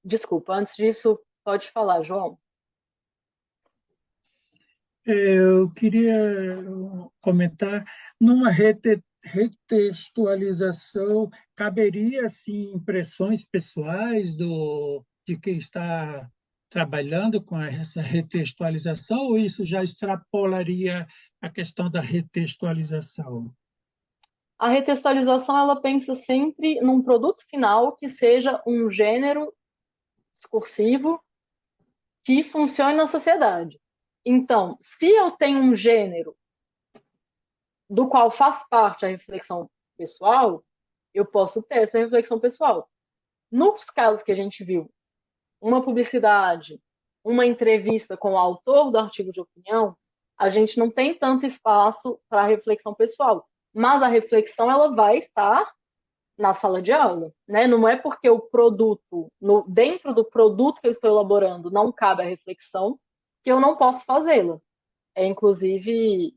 Desculpa, antes disso, pode falar, João. Eu queria comentar, numa retextualização, caberia assim, impressões pessoais de quem está trabalhando com essa retextualização, ou isso já extrapolaria a questão da retextualização? A retextualização, ela pensa sempre num produto final que seja um gênero discursivo que funcione na sociedade. Então, se eu tenho um gênero do qual faz parte a reflexão pessoal, eu posso ter essa reflexão pessoal. Nos casos que a gente viu, uma publicidade, uma entrevista com o autor do artigo de opinião, a gente não tem tanto espaço para a reflexão pessoal. Mas a reflexão ela vai estar na sala de aula, né? Não é porque o produto, dentro do produto que eu estou elaborando, não cabe a reflexão, que eu não posso fazê-la. É, inclusive,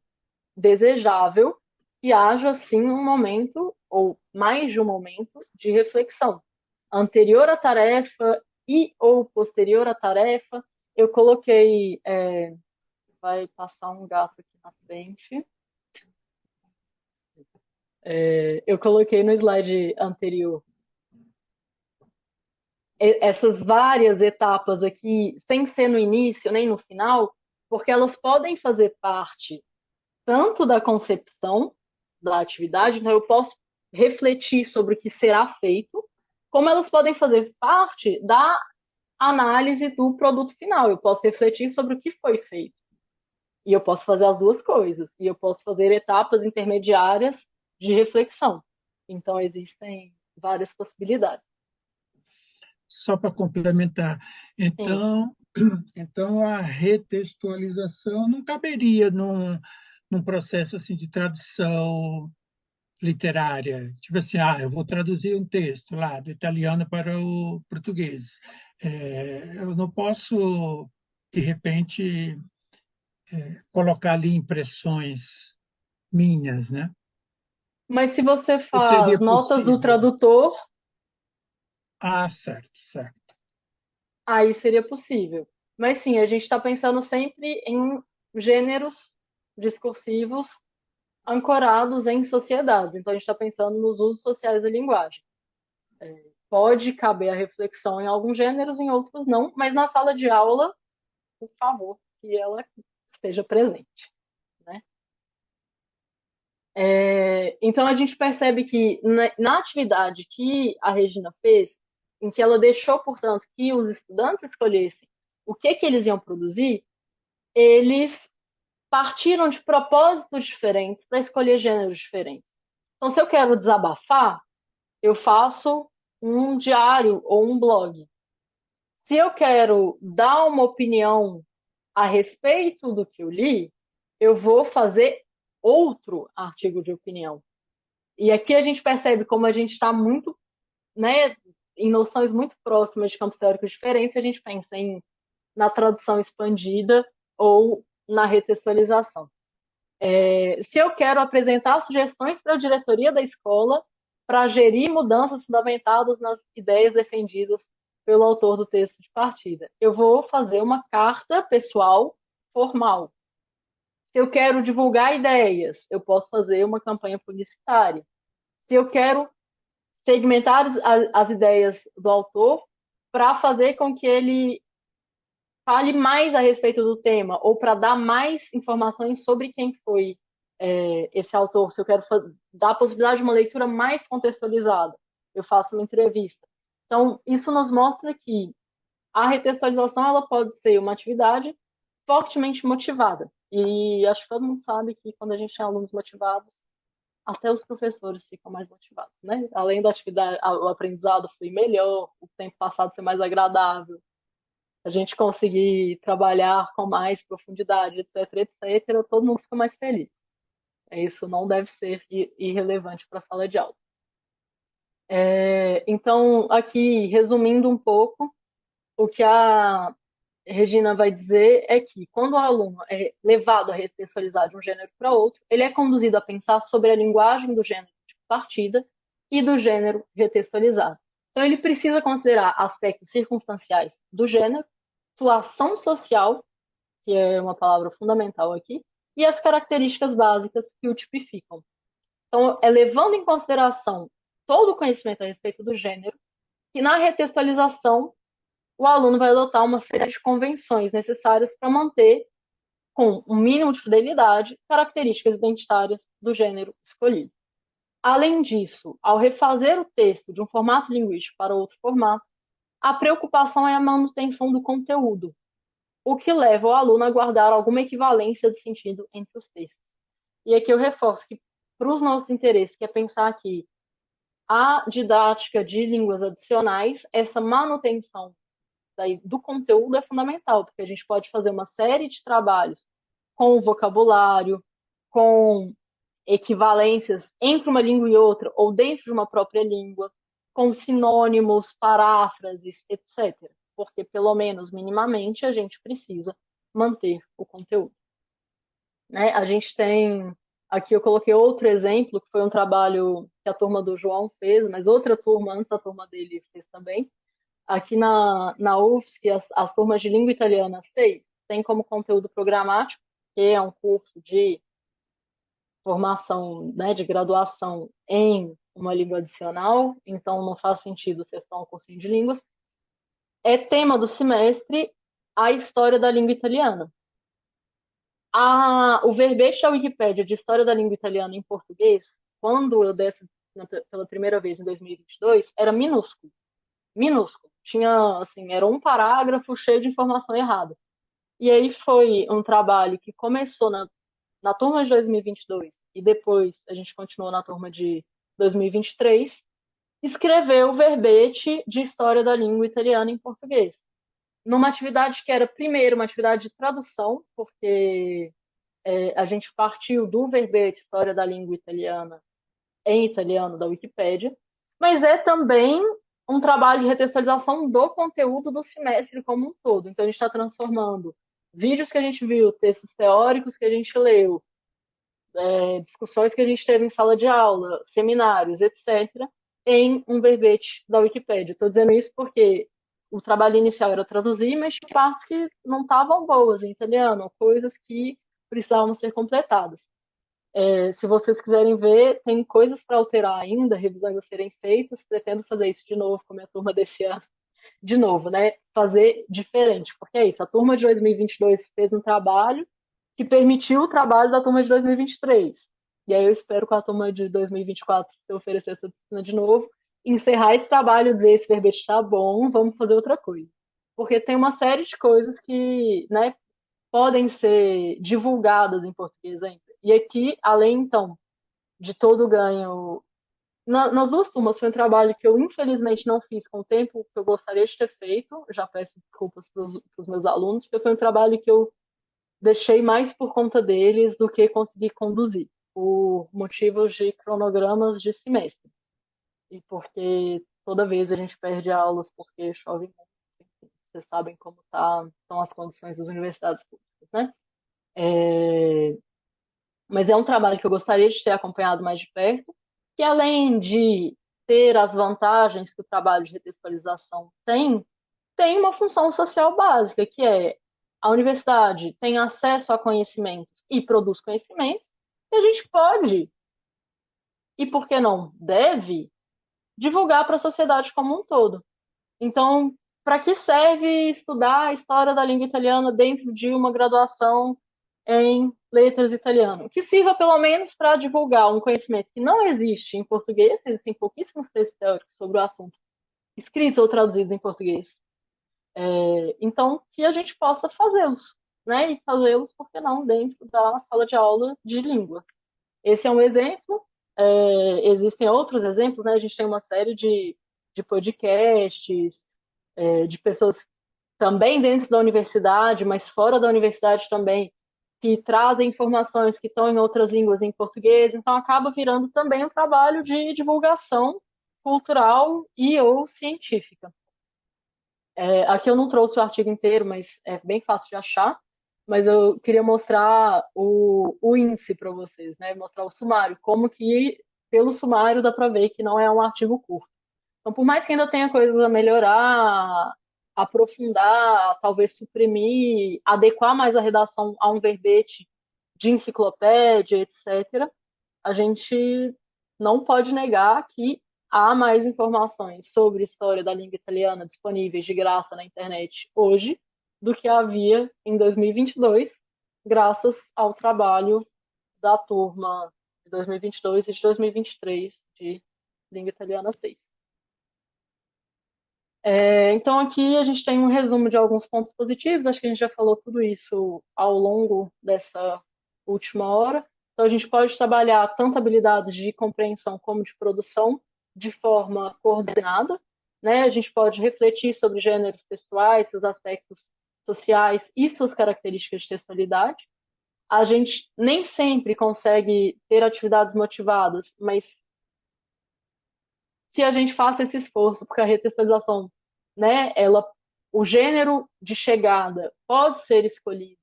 desejável que haja, sim, um momento, ou mais de um momento, de reflexão. Anterior à tarefa e ou posterior à tarefa, eu coloquei... vai passar um gato aqui na frente. Eu coloquei no slide anterior essas várias etapas aqui, sem ser no início nem no final, porque elas podem fazer parte tanto da concepção da atividade, então eu posso refletir sobre o que será feito, como elas podem fazer parte da análise do produto final. Eu posso refletir sobre o que foi feito. E eu posso fazer as duas coisas. E eu posso fazer etapas intermediárias de reflexão. Então, existem várias possibilidades. Só para complementar, então a retextualização não caberia num processo assim de tradução literária, tipo assim, eu vou traduzir um texto lá do italiano para o português. Eu não posso, de repente, colocar ali impressões minhas, né? Mas se você Ou seria faz notas do possível? tradutor, Certo, certo. aí seria possível. Mas sim, a gente está pensando sempre em gêneros discursivos ancorados em sociedades. Então, a gente está pensando nos usos sociais da linguagem. Pode caber a reflexão em alguns gêneros, em outros não, mas na sala de aula por favor, que ela esteja presente, né? Então, a gente percebe que na atividade que a Regina fez, em que ela deixou, portanto, que os estudantes escolhessem o que eles iam produzir, eles partiram de propósitos diferentes para escolher gêneros diferentes. Então, se eu quero desabafar, eu faço um diário ou um blog. Se eu quero dar uma opinião a respeito do que eu li, eu vou fazer outro artigo de opinião. E aqui a gente percebe como a gente está muito, né, em noções muito próximas de campos teóricos diferentes, a gente pensa na tradução expandida ou na retextualização. Se eu quero apresentar sugestões para a diretoria da escola para gerir mudanças fundamentadas nas ideias defendidas pelo autor do texto de partida, eu vou fazer uma carta pessoal formal. Se eu quero divulgar ideias, eu posso fazer uma campanha publicitária. Se eu quero segmentar as ideias do autor para fazer com que ele fale mais a respeito do tema, ou para dar mais informações sobre quem foi esse autor, se eu quero dar a possibilidade de uma leitura mais contextualizada, eu faço uma entrevista. Então, isso nos mostra que a retextualização ela pode ser uma atividade fortemente motivada. E acho que todo mundo sabe que quando a gente tem alunos motivados, até os professores ficam mais motivados, né? Além da atividade, o aprendizado fluir melhor, o tempo passado ser mais agradável, a gente conseguir trabalhar com mais profundidade, etc, etc, todo mundo fica mais feliz. Isso não deve ser irrelevante para a sala de aula. Então, aqui, resumindo um pouco, o que a Regina vai dizer é que, quando o aluno é levado a retextualizar de um gênero para outro, ele é conduzido a pensar sobre a linguagem do gênero de partida e do gênero retextualizado. Então, ele precisa considerar aspectos circunstanciais do gênero, sua ação social, que é uma palavra fundamental aqui, e as características básicas que o tipificam. Então, levando em consideração todo o conhecimento a respeito do gênero, que na retextualização o aluno vai adotar uma série de convenções necessárias para manter, com um mínimo de fidelidade, características identitárias do gênero escolhido. Além disso, ao refazer o texto de um formato linguístico para outro formato, a preocupação é a manutenção do conteúdo, o que leva o aluno a guardar alguma equivalência de sentido entre os textos. E aqui eu reforço que, para os nossos interesses, que é pensar que a didática de línguas adicionais, essa manutenção do conteúdo é fundamental, porque a gente pode fazer uma série de trabalhos com o vocabulário, com equivalências entre uma língua e outra, ou dentro de uma própria língua, com sinônimos, paráfrases, etc. Porque, pelo menos minimamente, a gente precisa manter o conteúdo. Né? A gente tem... Aqui eu coloquei outro exemplo, que foi um trabalho que a turma do João fez, mas outra turma, antes da turma dele, fez também. Aqui na UFSC, as turmas de língua italiana 6 tem como conteúdo programático, que é um curso de formação, né, de graduação em uma língua adicional, então não faz sentido ser só um cursinho de línguas. É tema do semestre a história da língua italiana. O verbete da Wikipédia de história da língua italiana em português, quando eu desci pela primeira vez em 2022, era minúsculo. Minúsculo. Tinha, assim, era um parágrafo cheio de informação errada. E aí foi um trabalho que começou na turma de 2022 e depois a gente continuou na turma de 2023, escrever o verbete de história da língua italiana em português. Numa atividade que era, primeiro, uma atividade de tradução, porque a gente partiu do verbete história da língua italiana em italiano da Wikipédia, mas é também um trabalho de retextualização do conteúdo do semestre como um todo. Então, a gente está transformando vídeos que a gente viu, textos teóricos que a gente leu, discussões que a gente teve em sala de aula, seminários, etc., em um verbete da Wikipédia. Estou dizendo isso porque o trabalho inicial era traduzir, mas tinha partes que não estavam boas em italiano, coisas que precisavam ser completadas. Se vocês quiserem ver, tem coisas para alterar ainda, revisões a serem feitas. Pretendo fazer isso de novo com a minha turma desse ano, de novo, né, fazer diferente, porque é isso, a turma de 2022 fez um trabalho que permitiu o trabalho da turma de 2023. E aí eu espero com a turma de 2024, se eu oferecer essa disciplina de novo, encerrar esse trabalho, dizer esse verbete está bom, vamos fazer outra coisa. Porque tem uma série de coisas que, né, podem ser divulgadas em português ainda. E aqui, além, então, de todo o ganho nas duas turmas foi um trabalho que eu infelizmente não fiz com o tempo que eu gostaria de ter feito. Já peço desculpas para os meus alunos, porque foi um trabalho que eu deixei mais por conta deles do que consegui conduzir, por motivos de cronogramas de semestre. E porque toda vez a gente perde aulas porque chove muito. Enfim, vocês sabem como estão as condições das universidades públicas, né? Mas é um trabalho que eu gostaria de ter acompanhado mais de perto, que além de ter as vantagens que o trabalho de retextualização tem uma função social básica, que é a universidade tem acesso a conhecimentos e produz conhecimentos, e a gente pode, e por que não deve, divulgar para a sociedade como um todo. Então, para que serve estudar a história da língua italiana dentro de uma graduação em letras italiano? Que sirva pelo menos para divulgar um conhecimento que não existe em português, existem pouquíssimos textos teóricos sobre o assunto, escritos ou traduzidos em português. Então, que a gente possa fazê-los, né? E fazê-los, por que não, dentro da sala de aula de língua. Esse é um exemplo. Existem outros exemplos, né? A gente tem uma série de podcasts, de pessoas também dentro da universidade, mas fora da universidade também, que trazem informações que estão em outras línguas em português, então acaba virando também um trabalho de divulgação cultural e ou científica. Aqui eu não trouxe o artigo inteiro, mas é bem fácil de achar, mas eu queria mostrar o índice para vocês, né? Mostrar o sumário, como que pelo sumário dá para ver que não é um artigo curto. Então, por mais que ainda tenha coisas a melhorar, aprofundar, talvez suprimir, adequar mais a redação a um verbete de enciclopédia, etc., a gente não pode negar que há mais informações sobre história da língua italiana disponíveis de graça na internet hoje do que havia em 2022, graças ao trabalho da turma de 2022 e de 2023 de língua italiana 6. Então, aqui a gente tem um resumo de alguns pontos positivos. Acho que a gente já falou tudo isso ao longo dessa última hora. Então, a gente pode trabalhar tanto habilidades de compreensão como de produção de forma coordenada, né? A gente pode refletir sobre gêneros textuais, seus aspectos sociais e suas características de textualidade. A gente nem sempre consegue ter atividades motivadas, mas que a gente faça esse esforço, porque a retextualização, né, o gênero de chegada pode ser escolhido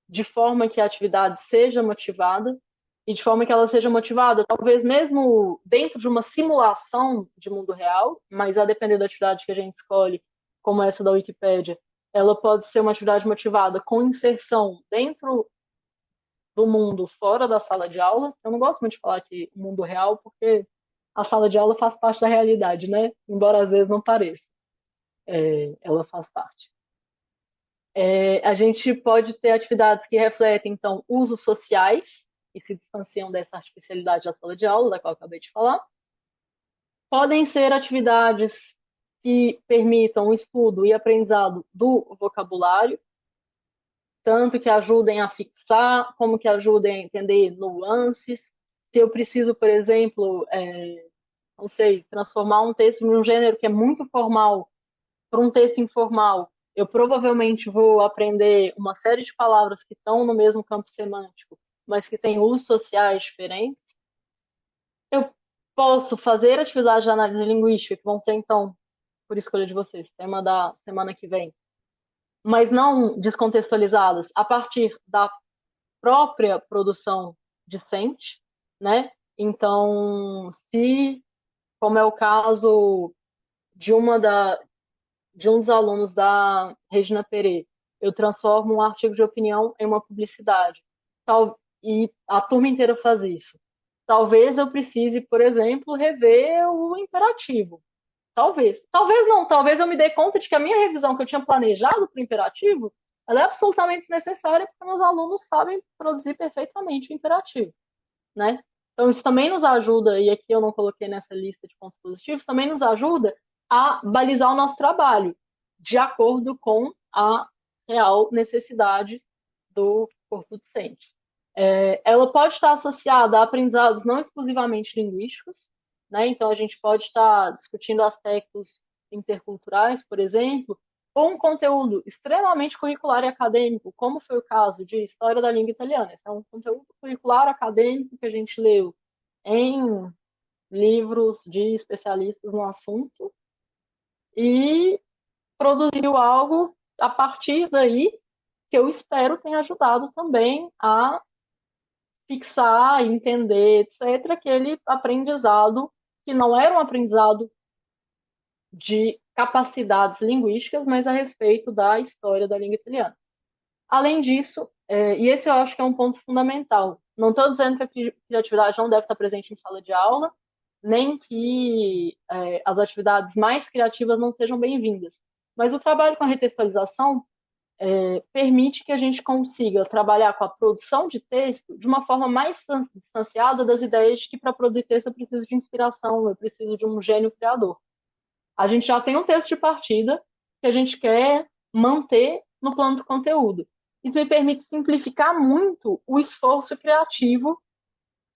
de forma que a atividade seja motivada e de forma que ela seja motivada, talvez mesmo dentro de uma simulação de mundo real, mas a depender da atividade que a gente escolhe, como essa da Wikipédia, ela pode ser uma atividade motivada com inserção dentro do mundo fora da sala de aula. Eu não gosto muito de falar que mundo real, porque a sala de aula faz parte da realidade, né? Embora às vezes não pareça. Ela faz parte. A gente pode ter atividades que refletem, então, usos sociais e se distanciam dessa artificialidade da sala de aula, da qual eu acabei de falar. Podem ser atividades que permitam o estudo e aprendizado do vocabulário, tanto que ajudem a fixar, como que ajudem a entender nuances. Se eu preciso, por exemplo, não sei, transformar um texto em um gênero que é muito formal para um texto informal, eu provavelmente vou aprender uma série de palavras que estão no mesmo campo semântico, mas que têm usos sociais diferentes. Eu posso fazer atividades de análise linguística, que vão ser, então, por escolha de vocês, tema da semana que vem, mas não descontextualizadas, a partir da própria produção discente, né? Então, como é o caso de de um dos alunos da Regina Perê, eu transformo um artigo de opinião em uma publicidade. E a turma inteira faz isso. Talvez eu precise, por exemplo, rever o imperativo. Talvez. Talvez não. Talvez eu me dê conta de que a minha revisão que eu tinha planejado para o imperativo, ela é absolutamente desnecessária porque meus alunos sabem produzir perfeitamente o imperativo, né? Então, isso também nos ajuda, e aqui eu não coloquei nessa lista de pontos positivos, também nos ajuda a balizar o nosso trabalho de acordo com a real necessidade do corpo docente. Ela pode estar associada a aprendizados não exclusivamente linguísticos, né? Então, a gente pode estar discutindo aspectos interculturais, por exemplo, ou um conteúdo extremamente curricular e acadêmico, como foi o caso de História da Língua Italiana. Esse é um conteúdo curricular acadêmico que a gente leu em livros de especialistas no assunto e produziu algo a partir daí que eu espero tenha ajudado também a fixar, entender, etc., aquele aprendizado que não era um aprendizado de capacidades linguísticas, mas a respeito da história da língua italiana. Além disso, e esse eu acho que é um ponto fundamental, não estou dizendo que a criatividade não deve estar presente em sala de aula, nem que as atividades mais criativas não sejam bem-vindas. Mas o trabalho com a retextualização permite que a gente consiga trabalhar com a produção de texto de uma forma mais distanciada das ideias de que para produzir texto eu preciso de inspiração, eu preciso de um gênio criador. A gente já tem um texto de partida que a gente quer manter no plano do conteúdo. Isso me permite simplificar muito o esforço criativo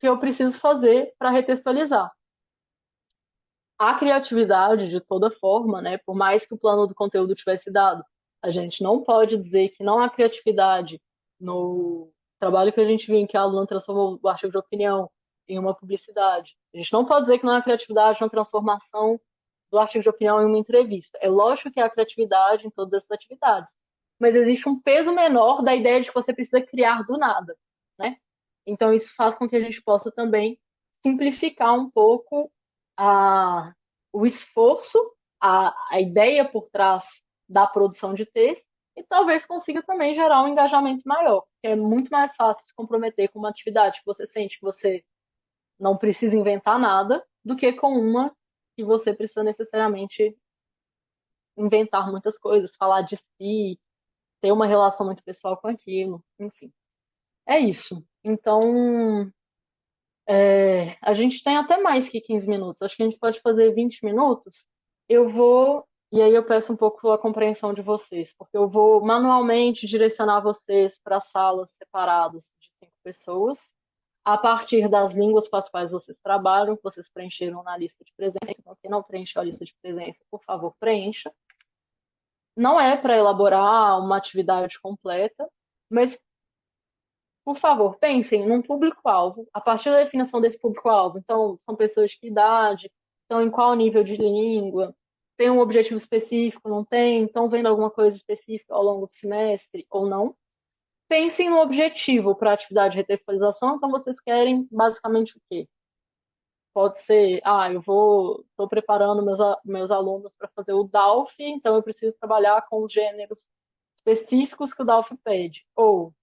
que eu preciso fazer para retextualizar. A criatividade, de toda forma, né, por mais que o plano do conteúdo tivesse dado, a gente não pode dizer que não há criatividade no trabalho que a gente viu em que a aluna transformou o artigo de opinião em uma publicidade. A gente não pode dizer que não há criatividade na transformação do artigo de opinião em uma entrevista. É lógico que há criatividade em todas essas atividades, mas existe um peso menor da ideia de que você precisa criar do nada, né? Então isso faz com que a gente possa também simplificar um pouco o esforço, a ideia por trás da produção de texto e talvez consiga também gerar um engajamento maior, porque é muito mais fácil se comprometer com uma atividade que você sente que você não precisa inventar nada do que com uma que você precisa necessariamente inventar muitas coisas, falar de si, ter uma relação muito pessoal com aquilo, enfim. É isso. Então, a gente tem até mais que 15 minutos. Acho que a gente pode fazer 20 minutos. Eu vou, e aí eu peço um pouco a compreensão de vocês, porque eu vou manualmente direcionar vocês para salas separadas de 5 pessoas, a partir das línguas com as quais vocês trabalham, que vocês preencheram na lista de presença. Então, quem não preencheu a lista de presença, por favor, preencha. Não é para elaborar uma atividade completa, mas por favor, pensem num público-alvo, a partir da definição desse público-alvo. Então, são pessoas de que idade, estão em qual nível de língua, tem um objetivo específico, não tem, estão vendo alguma coisa específica ao longo do semestre ou não. Pensem no objetivo para a atividade de retextualização, então vocês querem basicamente o quê? Pode ser, estou preparando meus alunos para fazer o DALF, então eu preciso trabalhar com os gêneros específicos que o DALF pede. Ou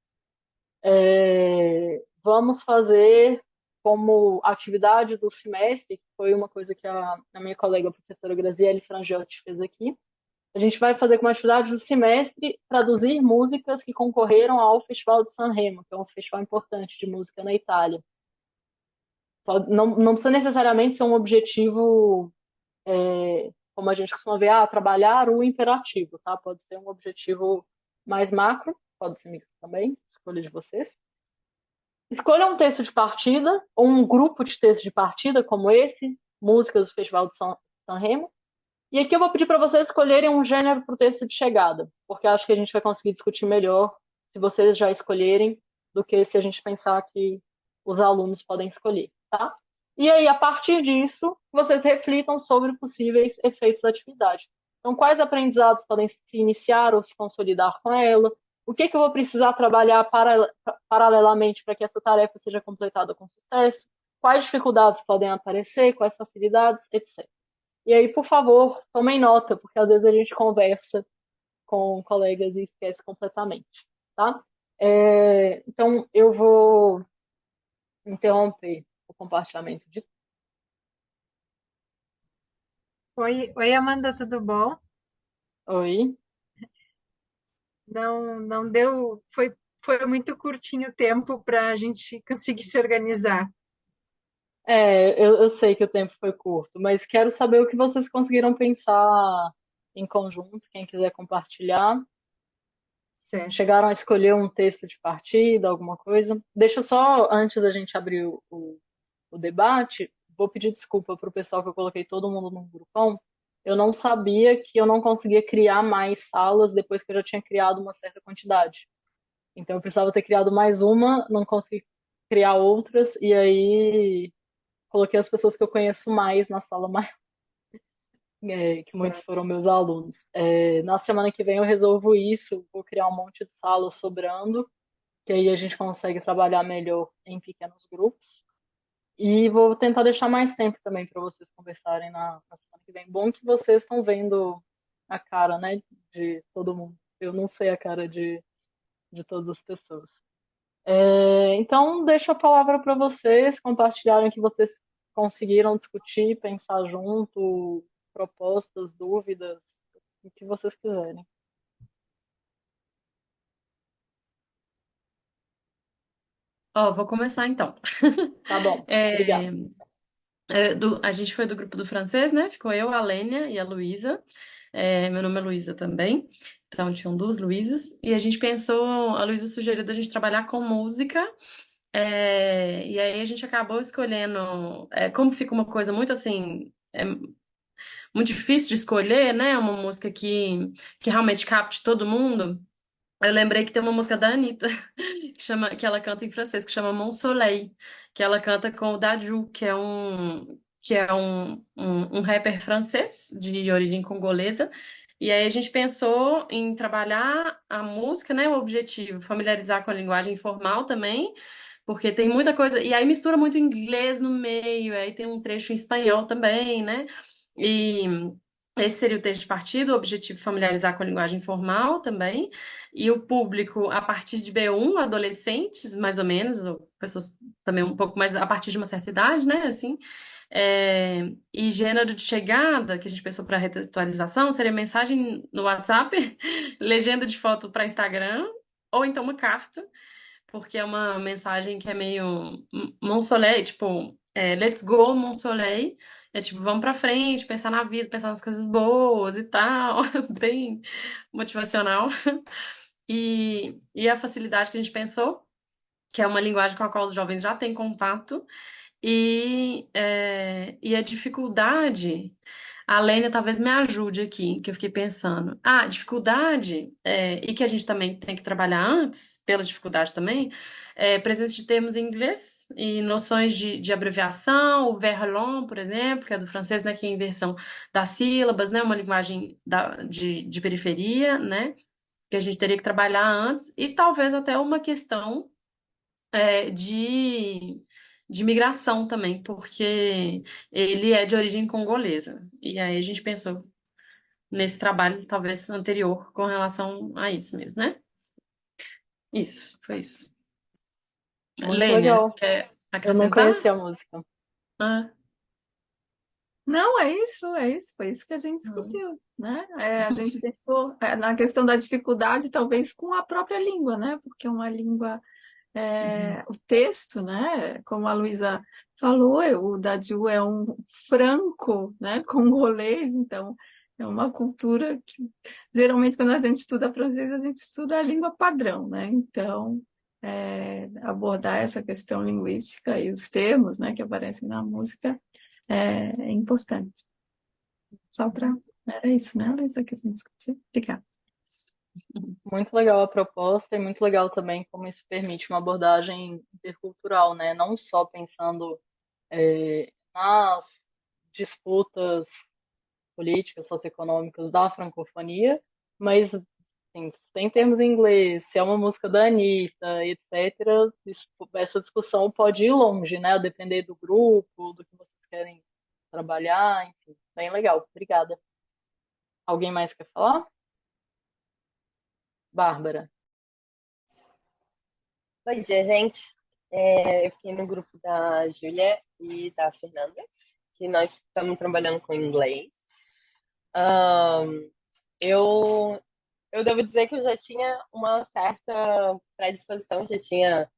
vamos fazer como atividade do semestre, que foi uma coisa que a minha colega, a professora Graziele Frangiotti, fez aqui. A gente vai fazer como atividade do semestre traduzir músicas que concorreram ao Festival de Sanremo, que é um festival importante de música na Itália. Não precisa necessariamente ser um objetivo, como a gente costuma ver, trabalhar o imperativo, tá? Pode ser um objetivo mais macro, pode ser micro também, escolha de vocês. Escolha um texto de partida, ou um grupo de textos de partida, como esse, músicas do Festival de Sanremo. E aqui eu vou pedir para vocês escolherem um gênero para o texto de chegada, porque acho que a gente vai conseguir discutir melhor se vocês já escolherem do que se a gente pensar que os alunos podem escolher, tá? E aí, a partir disso, vocês reflitam sobre possíveis efeitos da atividade. Então, quais aprendizados podem se iniciar ou se consolidar com ela? O que eu vou precisar trabalhar paralelamente para que essa tarefa seja completada com sucesso? Quais dificuldades podem aparecer? Quais facilidades? Etc. E aí, por favor, tomem nota, porque às vezes a gente conversa com colegas e esquece completamente, tá? Então, eu vou interromper o compartilhamento de Oi, Amanda, tudo bom? Oi. Não deu, foi muito curtinho o tempo para a gente conseguir se organizar. Eu sei que o tempo foi curto, mas quero saber o que vocês conseguiram pensar em conjunto, quem quiser compartilhar. Certo. Chegaram a escolher um texto de partida, alguma coisa? Deixa eu só, antes da gente abrir o debate, vou pedir desculpa para o pessoal que eu coloquei todo mundo num grupão. Eu não sabia que eu não conseguia criar mais salas depois que eu já tinha criado uma certa quantidade. Então eu precisava ter criado mais uma, não consegui criar outras, e aí coloquei as pessoas que eu conheço mais na sala maior, que muitos Certo. foram meus alunos. Na semana que vem eu resolvo isso, vou criar um monte de salas sobrando, que aí a gente consegue trabalhar melhor em pequenos grupos. E vou tentar deixar mais tempo também para vocês conversarem na semana que vem. Bom que vocês estão vendo a cara, né, de todo mundo. Eu não sei a cara de todas as pessoas. Então, deixo a palavra para vocês compartilharem o que vocês conseguiram discutir, pensar junto, propostas, dúvidas, o que vocês quiserem. Ó, vou começar então. Tá bom, obrigada. É, a gente foi do grupo do francês, né? Ficou eu, a Lênia e a Luísa. Meu nome é Luísa também. Então, tinham duas Luísas. E a gente pensou, a Luísa sugeriu da gente trabalhar com música. E aí a gente acabou escolhendo, como fica uma coisa muito assim, muito difícil de escolher, né? Uma música que realmente capte todo mundo. Eu lembrei que tem uma música da Anitta, que ela canta em francês, que chama Mon Soleil, que ela canta com o Dadju, que é um rapper francês de origem congolesa. E aí a gente pensou em trabalhar a música, né? O objetivo, familiarizar com a linguagem informal também, porque tem muita coisa. E aí mistura muito inglês no meio, aí tem um trecho em espanhol também, né? E esse seria o texto de partida, o objetivo familiarizar com a linguagem informal também. E o público, a partir de B1, adolescentes, mais ou menos, ou pessoas também um pouco mais a partir de uma certa idade, né? Assim. E gênero de chegada, que a gente pensou para retextualização, seria mensagem no WhatsApp, legenda de foto para Instagram, ou então uma carta, porque é uma mensagem que é meio Mon Soleil, tipo, let's go, Mon Soleil. É tipo, vamos pra frente, pensar na vida, pensar nas coisas boas e tal, bem motivacional. E a facilidade que a gente pensou, que é uma linguagem com a qual os jovens já têm contato, e a dificuldade, a Lênia talvez me ajude aqui, que eu fiquei pensando. Ah, dificuldade, e que a gente também tem que trabalhar antes, pela dificuldade também, presença de termos em inglês e noções de abreviação, o verlan, por exemplo, que é do francês, né, que é a inversão das sílabas, né, uma linguagem de periferia, né, que a gente teria que trabalhar antes, e talvez até uma questão de migração também, porque ele é de origem congolesa. E aí a gente pensou nesse trabalho, talvez anterior, com relação a isso mesmo, né? Isso, foi isso. Muito Lênia, legal. quer Eu não acrescentar? conhecia a música. Ah, Não, é isso, foi isso que a gente Hum. discutiu, né? A gente pensou na questão da dificuldade, talvez com a própria língua, né? Porque uma língua, o texto, né? Como a Luísa falou, o Dadju é um franco, né? Congolês, então é uma cultura que geralmente quando a gente estuda francês, a gente estuda a língua padrão, né? Então, abordar essa questão linguística e os termos, né, que aparecem na música é importante. Só para. Era isso, né, Luísa, que a gente discutiu? Obrigada. Muito legal a proposta e muito legal também como isso permite uma abordagem intercultural, né? Não só pensando nas disputas políticas, socioeconômicas da francofonia, mas assim, sem termos em inglês, se é uma música da Anitta, etc., essa discussão pode ir longe, né? A depender do grupo, do que vocês querem trabalhar, enfim, bem legal. Obrigada. Alguém mais quer falar? Bárbara. Bom dia, gente. Eu fiquei no grupo da Júlia e da Fernanda, que nós estamos trabalhando com inglês. Ahn, eu, eu devo dizer que eu já tinha uma certa predisposição, já tinha,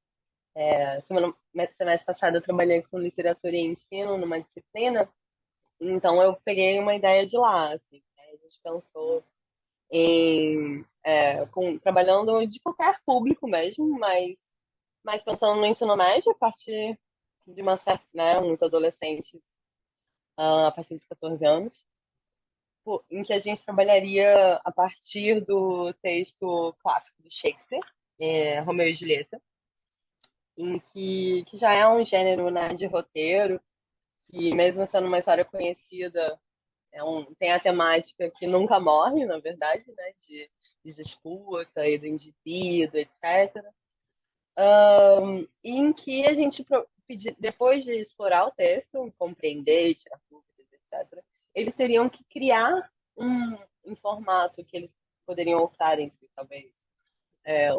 semestre passado eu trabalhei com literatura e ensino numa disciplina, então eu peguei uma ideia de lá, assim, né? A gente pensou trabalhando de qualquer público mesmo, mas pensando no ensino médio, a partir de uma certa, né, uns adolescentes, a partir de 14 anos, em que a gente trabalharia a partir do texto clássico do Shakespeare, Romeu e Julieta, que já é um gênero, né, de roteiro, que mesmo sendo uma história conhecida, tem a temática que nunca morre, na verdade, né, de disputa e do indivíduo, etc. Em que a gente, depois de explorar o texto, compreender, tirar dúvidas, etc., eles teriam que criar um formato que eles poderiam optar entre, talvez,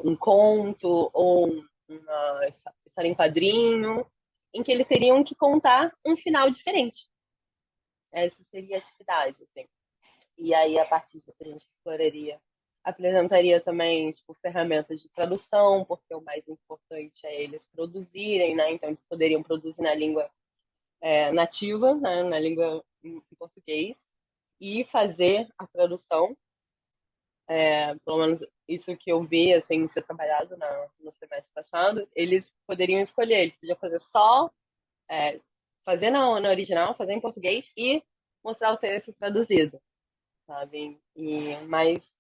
um conto ou uma história em quadrinho, em que eles teriam que contar um final diferente. Essa seria a atividade, assim. E aí, a partir disso, a gente exploraria, apresentaria também, tipo, ferramentas de tradução, porque o mais importante é eles produzirem, né? Então, eles poderiam produzir na língua nativa, né? Na língua em português, e fazer a tradução, pelo menos isso que eu vi, assim, ser trabalhado no semestre passado, eles poderiam escolher, eles podiam fazer só, fazer na original, fazer em português e mostrar o texto traduzido, sabe? Mas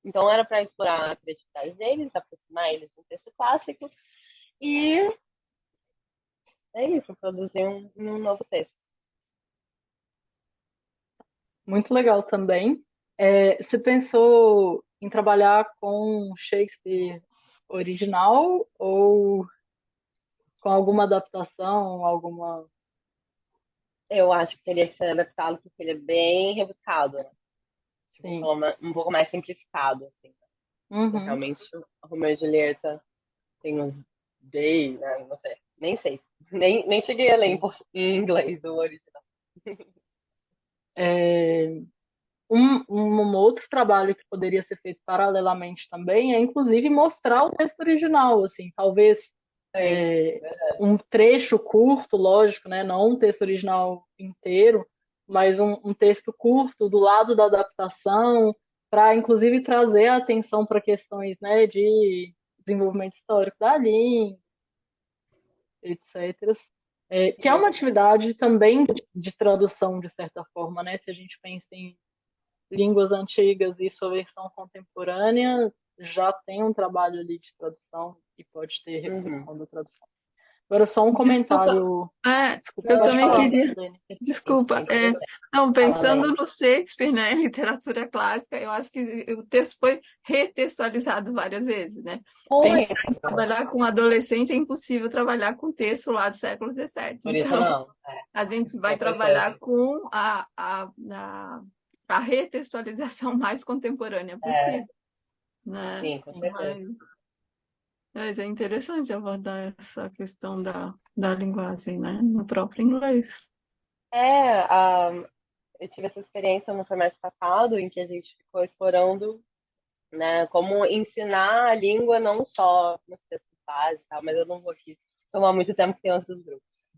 então era para explorar a criatividade deles, aproximar eles do texto clássico e é isso, produzir um novo texto. Muito legal também. Você pensou em trabalhar com Shakespeare original ou com alguma adaptação, alguma. Eu acho que teria que ser adaptado porque ele é bem rebuscado, né? Tipo, Sim. um pouco mais simplificado, assim. Uhum. Realmente, o Romeu e Julieta tem uns day, né? Não sei, nem sei. Nem cheguei a ler em inglês o original. Um outro trabalho que poderia ser feito paralelamente também é, inclusive, mostrar o texto original, assim, talvez Sim, um trecho curto, lógico, né? Não um texto original inteiro, mas um texto curto do lado da adaptação, para inclusive trazer a atenção para questões, né, de desenvolvimento histórico da língua, etc. Que é uma atividade também de tradução, de certa forma, né? Se a gente pensa em línguas antigas e sua versão contemporânea, já tem um trabalho ali de tradução e pode ter Uhum. reflexão da tradução. Agora, só um Desculpa, comentário. Desculpa, eu pode também falar, queria. Dani. Isso, Desculpa, muito interessante. não, Fala, pensando Dani. no Shakespeare, né, em literatura clássica, eu acho que o texto foi retextualizado várias vezes, né? Muito. Pensar em trabalhar com adolescente é impossível trabalhar com texto lá do século XVII. Por isso Então, não. a gente vai Com trabalhar certeza. com a retextualização mais contemporânea possível, né? Sim, com certeza. Mas é interessante abordar essa questão da linguagem, né, no próprio inglês. Eu tive essa experiência no semestre passado, em que a gente ficou explorando, né, como ensinar a língua não só nos textos básicos e tal, mas eu não vou aqui tomar muito tempo, que tem outros grupos.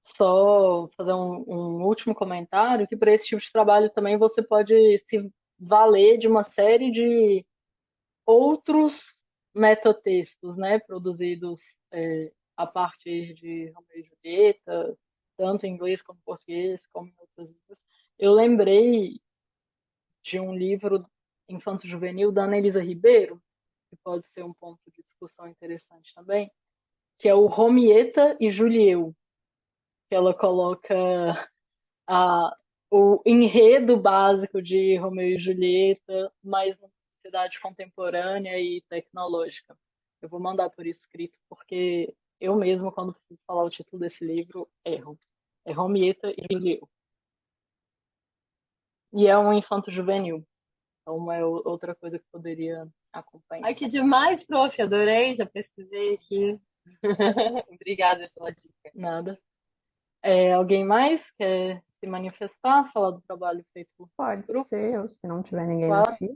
Só fazer um último comentário, que para esse tipo de trabalho também você pode se valer de uma série de outros metatextos, né, produzidos a partir de Romeu e Julieta, tanto em inglês como em português, como em outras línguas. Eu lembrei de um livro infanto-juvenil da Annelisa Ribeiro, que pode ser um ponto de discussão interessante também, que é o Romieta e Julieu, que ela coloca a, o enredo básico de Romeu e Julieta, mas numa sociedade contemporânea e tecnológica. Eu vou mandar por escrito, porque eu mesma, quando preciso falar o título desse livro, erro. É Romieta e Julieu. E é um infanto juvenil. Então é outra coisa que poderia acompanhar. Ai, que demais, prof. Adorei, já pesquisei aqui. Obrigada pela dica. Nada. Alguém mais quer se manifestar, falar do trabalho feito por Pode grupo? ser, ou se não tiver ninguém na Claro. fila.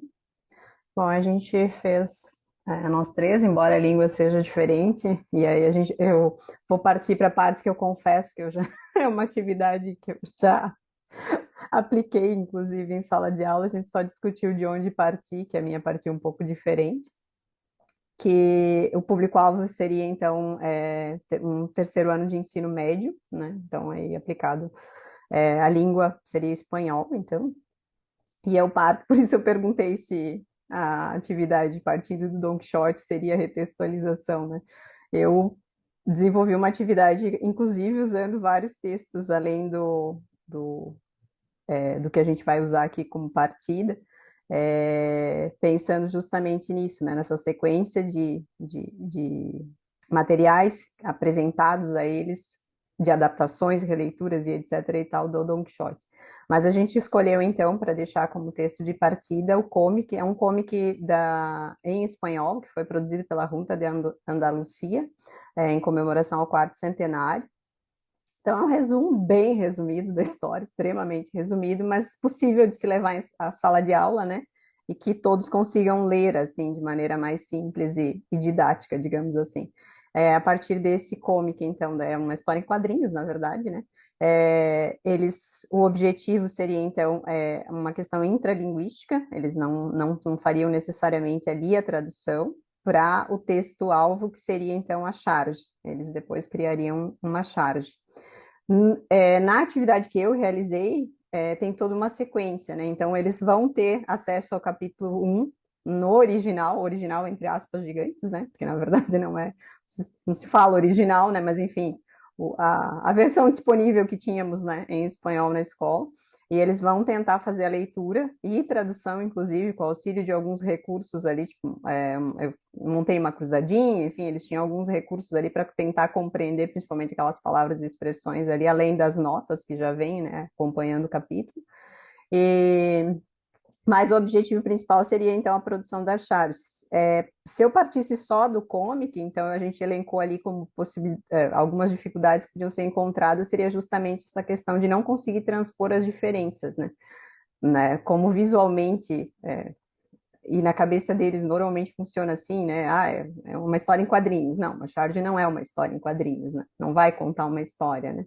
Bom, a gente fez nós três, embora a língua seja diferente, e aí eu vou partir para a parte que eu confesso que eu já é uma atividade que eu já apliquei, inclusive, em sala de aula. A gente só discutiu de onde partir, que a minha partiu um pouco diferente, que o público-alvo seria, então, um terceiro ano de ensino médio, né? Então, aí aplicado, a língua seria espanhol, então, e eu parto, por isso eu perguntei se a atividade partindo do Don Quixote seria retextualização, né? Eu desenvolvi uma atividade, inclusive, usando vários textos, além do que a gente vai usar aqui como partida, pensando justamente nisso, né? Nessa sequência de materiais apresentados a eles, de adaptações, releituras e etc. e tal, do Don Quixote. Mas a gente escolheu, então, para deixar como texto de partida, o comic, é um comic em espanhol, que foi produzido pela Junta de Andalucia, em comemoração ao quarto centenário. Então, é um resumo bem resumido da história, extremamente resumido, mas possível de se levar à sala de aula, né? E que todos consigam ler, assim, de maneira mais simples e didática, digamos assim. A partir desse comic, então, é uma história em quadrinhos, na verdade, né? O objetivo seria, então, uma questão intralinguística, eles não fariam necessariamente ali a tradução para o texto-alvo, que seria, então, a charge. Eles depois criariam uma charge. Na atividade que eu realizei, tem toda uma sequência, né? Então, eles vão ter acesso ao capítulo 1 no original entre aspas gigantes, né? Porque, na verdade, não se fala original, né? Mas, enfim, a versão disponível que tínhamos, né, em espanhol na escola. E eles vão tentar fazer a leitura e tradução, inclusive, com o auxílio de alguns recursos ali, tipo, eu montei uma cruzadinha, enfim, eles tinham alguns recursos ali para tentar compreender, principalmente aquelas palavras e expressões ali, além das notas que já vêm, né, acompanhando o capítulo. Mas o objetivo principal seria, então, a produção das chaves. Se eu partisse só do comic, então a gente elencou ali como algumas dificuldades que podiam ser encontradas, seria justamente essa questão de não conseguir transpor as diferenças, né? Como visualmente, e na cabeça deles normalmente funciona assim, né? É uma história em quadrinhos. Não, a charge não é uma história em quadrinhos, né? Não vai contar uma história, né?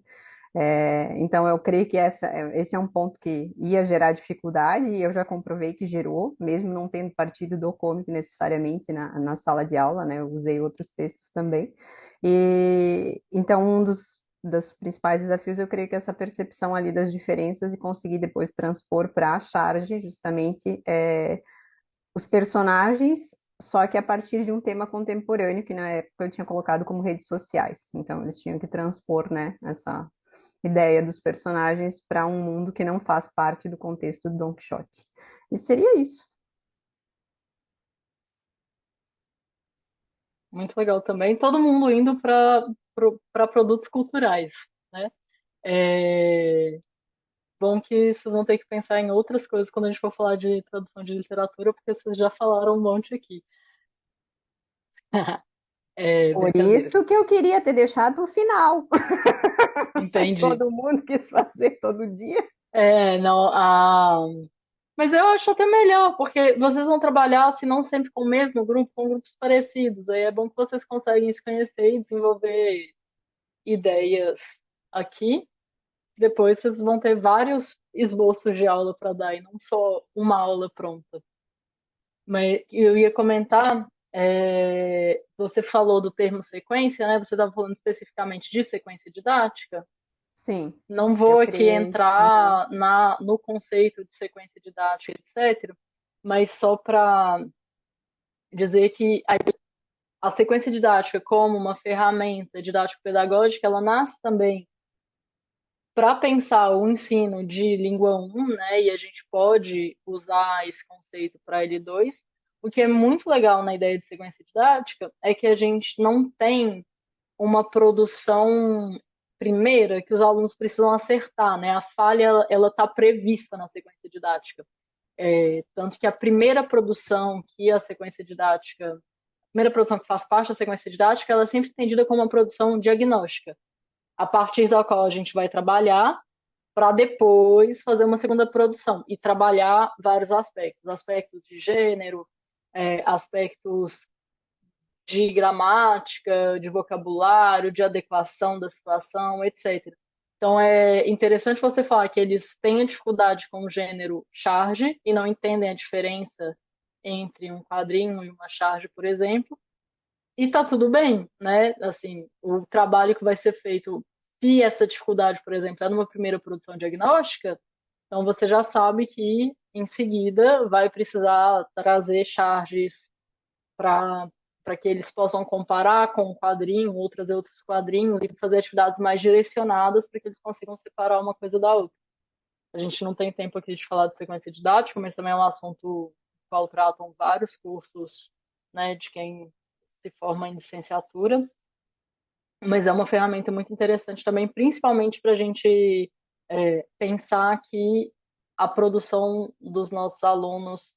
Então, eu creio que esse é um ponto que ia gerar dificuldade, e eu já comprovei que gerou, mesmo não tendo partido do comic necessariamente na sala de aula, né? Eu usei outros textos também. E então, um dos principais desafios, eu creio que é essa percepção ali das diferenças e conseguir depois transpor para a charge, justamente, os personagens, só que a partir de um tema contemporâneo, que na época eu tinha colocado como redes sociais. Então, eles tinham que transpor, né, essa ideia dos personagens para um mundo que não faz parte do contexto do Don Quixote. E seria isso. Muito legal também. Todo mundo indo para produtos culturais, né? É bom que vocês vão ter que pensar em outras coisas quando a gente for falar de tradução de literatura, porque vocês já falaram um monte aqui. Por Brincadeira. isso que eu queria ter deixado para o final. Entendi. Todo mundo quis fazer todo dia. Não, mas eu acho até melhor, porque vocês vão trabalhar, se não sempre com o mesmo grupo, com grupos parecidos. Aí é bom que vocês conseguem se conhecer e desenvolver ideias aqui. Depois vocês vão ter vários esboços de aula para dar, e não só uma aula pronta. Mas eu ia comentar, você falou do termo sequência, né? Você estava falando especificamente de sequência didática. Sim. Não vou aqui entrar no conceito de sequência didática, etc., mas só para dizer que a sequência didática, como uma ferramenta didático-pedagógica, ela nasce também para pensar o ensino de língua 1, né? E a gente pode usar esse conceito para L2. O que é muito legal na ideia de sequência didática é que a gente não tem uma produção primeira que os alunos precisam acertar, né? A falha ela está prevista na sequência didática. Tanto que a primeira produção que a sequência didática, a primeira produção que faz parte da sequência didática, ela é sempre entendida como uma produção diagnóstica, a partir da qual a gente vai trabalhar para depois fazer uma segunda produção e trabalhar vários aspectos, aspectos de gênero, aspectos de gramática, de vocabulário, de adequação da situação, etc. Então é interessante você falar que eles têm dificuldade com o gênero charge e não entendem a diferença entre um quadrinho e uma charge, por exemplo, e tá tudo bem, né? Assim, o trabalho que vai ser feito, se essa dificuldade, por exemplo, é numa primeira produção diagnóstica, então você já sabe que em seguida vai precisar trazer charges para que eles possam comparar com o quadrinho, outros quadrinhos, e fazer atividades mais direcionadas para que eles consigam separar uma coisa da outra. A gente não tem tempo aqui de falar de sequência didática, mas também é um assunto qual tratam vários cursos, né, de quem se forma em licenciatura, mas é uma ferramenta muito interessante também, principalmente para a gente pensar que a produção dos nossos alunos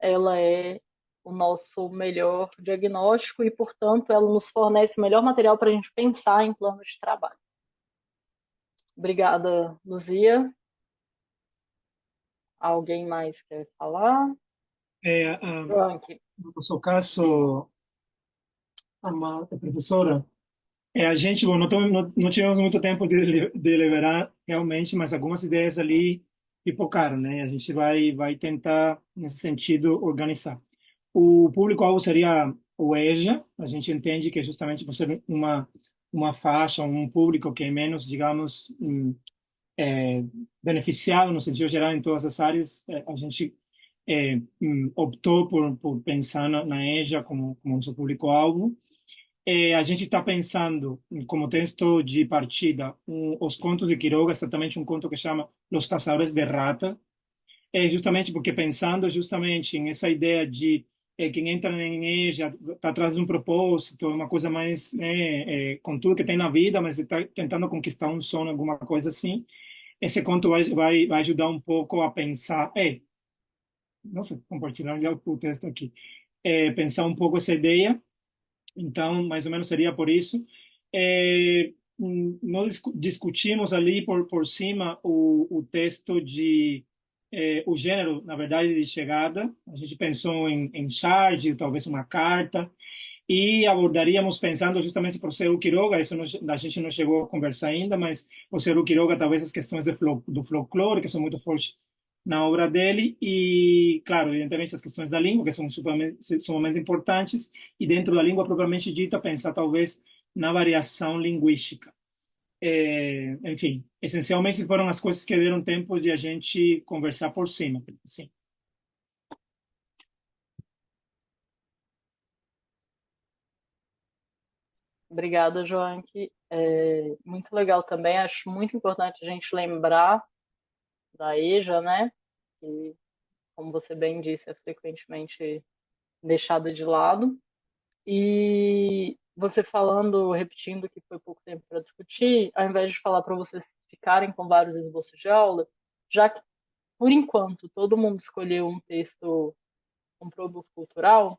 ela é o nosso melhor diagnóstico e, portanto, ela nos fornece o melhor material para a gente pensar em planos de trabalho. Obrigada, Luzia. Alguém mais quer falar? Frank. No seu caso, professora, a gente, bom, não tivemos muito tempo de deliberar realmente, mas algumas ideias ali pipocaram, né? A gente vai tentar, nesse sentido, organizar. O público-alvo seria o EJA, a gente entende que justamente por ser uma faixa, um público que é menos, digamos, beneficiado no sentido geral em todas as áreas, a gente optou por pensar na EJA como nosso público-alvo. A gente está pensando como texto de partida os contos de Quiroga, exatamente um conto que chama Los Caçadores de Rata, justamente porque pensando justamente em essa ideia de quem entra em EJA está atrás de um propósito, uma coisa mais com tudo que tem na vida, mas está tentando conquistar um sonho, alguma coisa assim. Esse conto vai ajudar um pouco a pensar, nossa, compartilhar já o texto aqui, pensar um pouco essa ideia. Então, mais ou menos seria por isso. Nós discutimos ali por cima o texto de o gênero, na verdade, de chegada. A gente pensou em charge, talvez uma carta, e abordaríamos pensando justamente por ser o Quiroga, isso a gente não chegou a conversar ainda, mas por ser o Quiroga, talvez as questões do folclore, que são muito fortes na obra dele, e, claro, evidentemente as questões da língua, que são sumamente importantes, e dentro da língua propriamente dita, pensar talvez na variação linguística. Enfim, essencialmente foram as coisas que deram tempo de a gente conversar por cima. Sim. Obrigada, Joanque. Muito legal também. Acho muito importante a gente lembrar da EJA, né? Que, como você bem disse, é frequentemente deixada de lado. E você falando, repetindo que foi pouco tempo para discutir, ao invés de falar para vocês ficarem com vários esboços de aula, já que, por enquanto, todo mundo escolheu um texto, um produto cultural,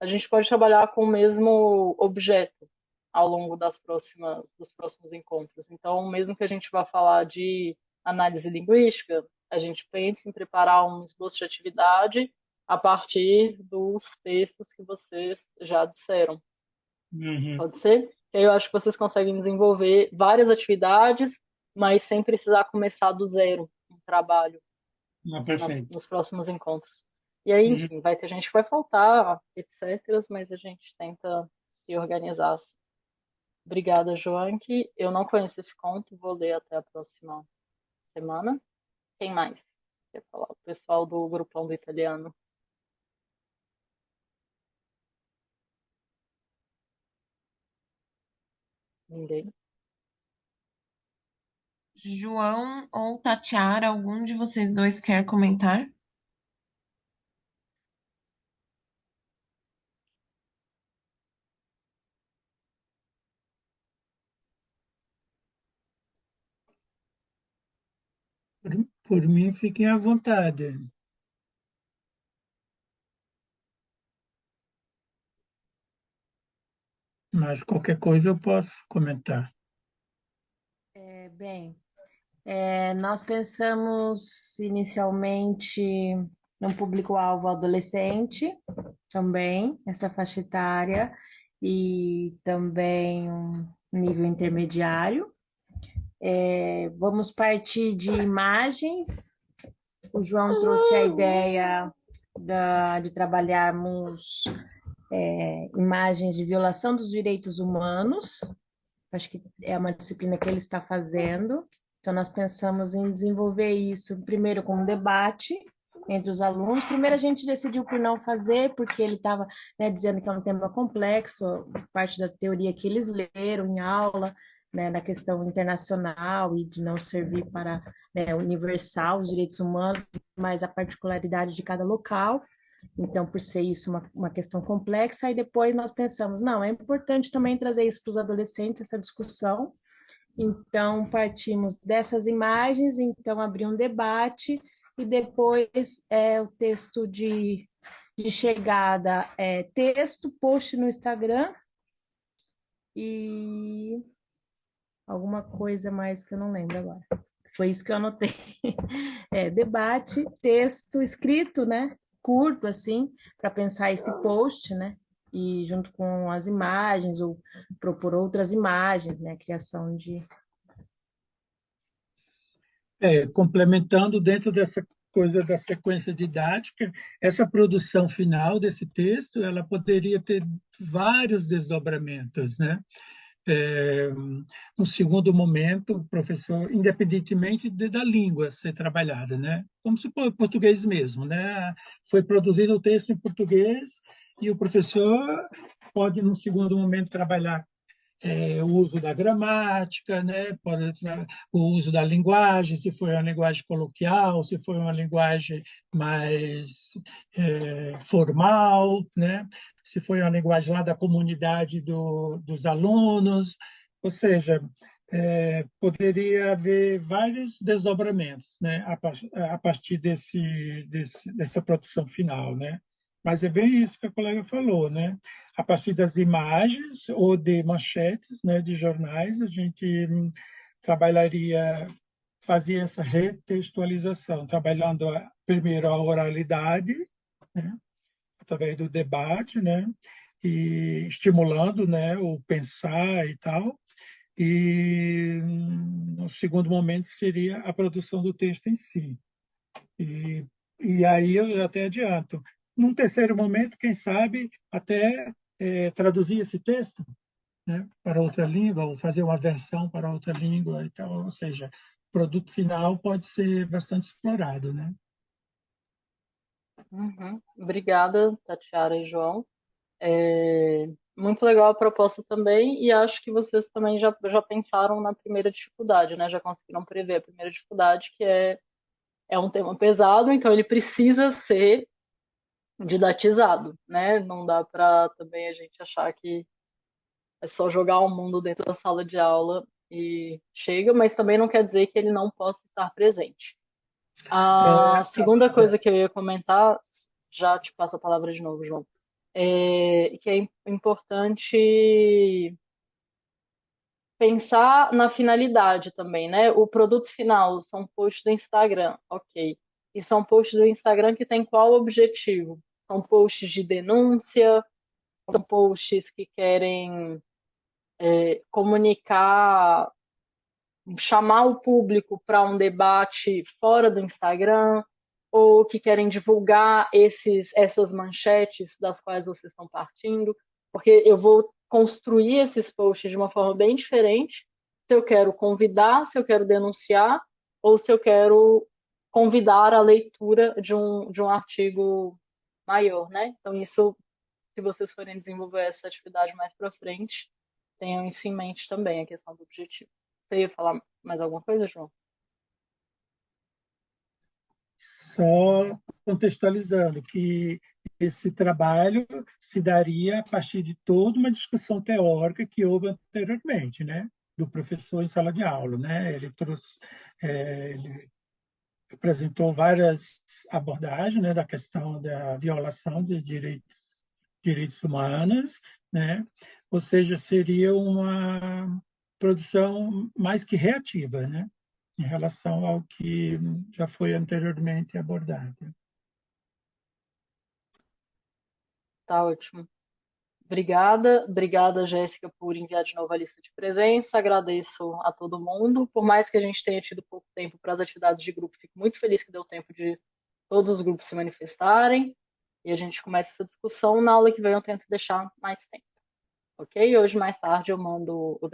a gente pode trabalhar com o mesmo objeto ao longo dos próximos encontros. Então, mesmo que a gente vá falar de análise linguística, a gente pensa em preparar um esboço de atividade a partir dos textos que vocês já disseram. Uhum. Pode ser? E aí eu acho que vocês conseguem desenvolver várias atividades, mas sem precisar começar do zero um trabalho Perfeito. nos próximos encontros. E aí, enfim, vai ter gente que vai faltar, etc., mas a gente tenta se organizar assim. Obrigada, Joanque. Eu não conheço esse conto, vou ler até a próxima semana. Quem mais quer falar? O pessoal do grupão do italiano. Ninguém? João ou Tatiara, algum de vocês dois quer comentar? Por mim, fiquem à vontade. Mas qualquer coisa eu posso comentar. Bem, Nós pensamos inicialmente num público-alvo adolescente também, essa faixa etária, e também um nível intermediário. Vamos partir de imagens. O João trouxe a ideia de trabalharmos imagens de violação dos direitos humanos. Acho que é uma disciplina que ele está fazendo. Então, nós pensamos em desenvolver isso primeiro com um debate entre os alunos. Primeiro, a gente decidiu por não fazer, porque ele estava, né, dizendo que é um tema complexo, parte da teoria que eles leram em aula, né, da questão internacional e de não servir para, né, universal os direitos humanos, mas a particularidade de cada local. Então, por ser isso uma questão complexa, aí depois nós pensamos, não, é importante também trazer isso para os adolescentes, essa discussão. Então, partimos dessas imagens, então abrir um debate, e depois o texto de chegada texto, post no Instagram, e alguma coisa mais que eu não lembro agora. Foi isso que eu anotei. Debate, texto escrito, né? Curto, assim, para pensar esse post, né? E junto com as imagens, ou propor outras imagens, né? Criação de... Complementando dentro dessa coisa da sequência didática, essa produção final desse texto, ela poderia ter vários desdobramentos, né? No segundo momento, o professor, independentemente da língua ser trabalhada, né? Como se for português mesmo, né? Foi produzido o texto em português e o professor pode, no segundo momento, trabalhar o uso da gramática, né? O uso da linguagem, se for uma linguagem coloquial, se for uma linguagem mais formal, né? Se for uma linguagem lá da comunidade dos alunos, ou seja, poderia haver vários desdobramentos, né? A partir dessa produção final, né? Mas é bem isso que a colega falou, né? A partir das imagens ou de manchetes, né, de jornais, a gente trabalharia, fazia essa retextualização, trabalhando primeiro a oralidade, né, através do debate, né, e estimulando, né, o pensar e tal. E no segundo momento seria a produção do texto em si. E aí eu até adianto. Num terceiro momento, quem sabe, até traduzir esse texto, né, para outra língua, ou fazer uma versão para outra língua. Então, ou seja, o produto final pode ser bastante explorado, né? Uhum. Obrigada, Tatiara e João. Muito legal a proposta também, e acho que vocês também já pensaram na primeira dificuldade, né? Já conseguiram prever a primeira dificuldade, que é um tema pesado, então ele precisa ser didatizado, né? Não dá para também a gente achar que é só jogar o mundo dentro da sala de aula e chega, mas também não quer dizer que ele não possa estar presente. A segunda coisa que eu ia comentar, já te passo a palavra de novo, João, que é importante pensar na finalidade também, né? O produto final são posts do Instagram, ok. E são posts do Instagram que tem qual objetivo? São posts de denúncia, são posts que querem comunicar, chamar o público para um debate fora do Instagram, ou que querem divulgar essas manchetes das quais vocês estão partindo, porque eu vou construir esses posts de uma forma bem diferente se eu quero convidar, se eu quero denunciar, ou se eu quero convidar a leitura de um artigo maior, né? Então, isso, se vocês forem desenvolver essa atividade mais para frente, tenham isso em mente também, a questão do objetivo. Você ia falar mais alguma coisa, João? Só contextualizando que esse trabalho se daria a partir de toda uma discussão teórica que houve anteriormente, né, do professor em sala de aula, né? Ele apresentou várias abordagens, né, da questão da violação de direitos humanos, né? Ou seja, seria uma produção mais que reativa, né? em relação ao que já foi anteriormente abordado. Tá ótimo. Obrigada, Jéssica, por enviar de novo a lista de presença. Agradeço a todo mundo. Por mais que a gente tenha tido pouco tempo para as atividades de grupo, fico muito feliz que deu tempo de todos os grupos se manifestarem. E a gente começa essa discussão. Na aula que vem eu tento deixar mais tempo. Ok? Hoje, mais tarde, eu mando o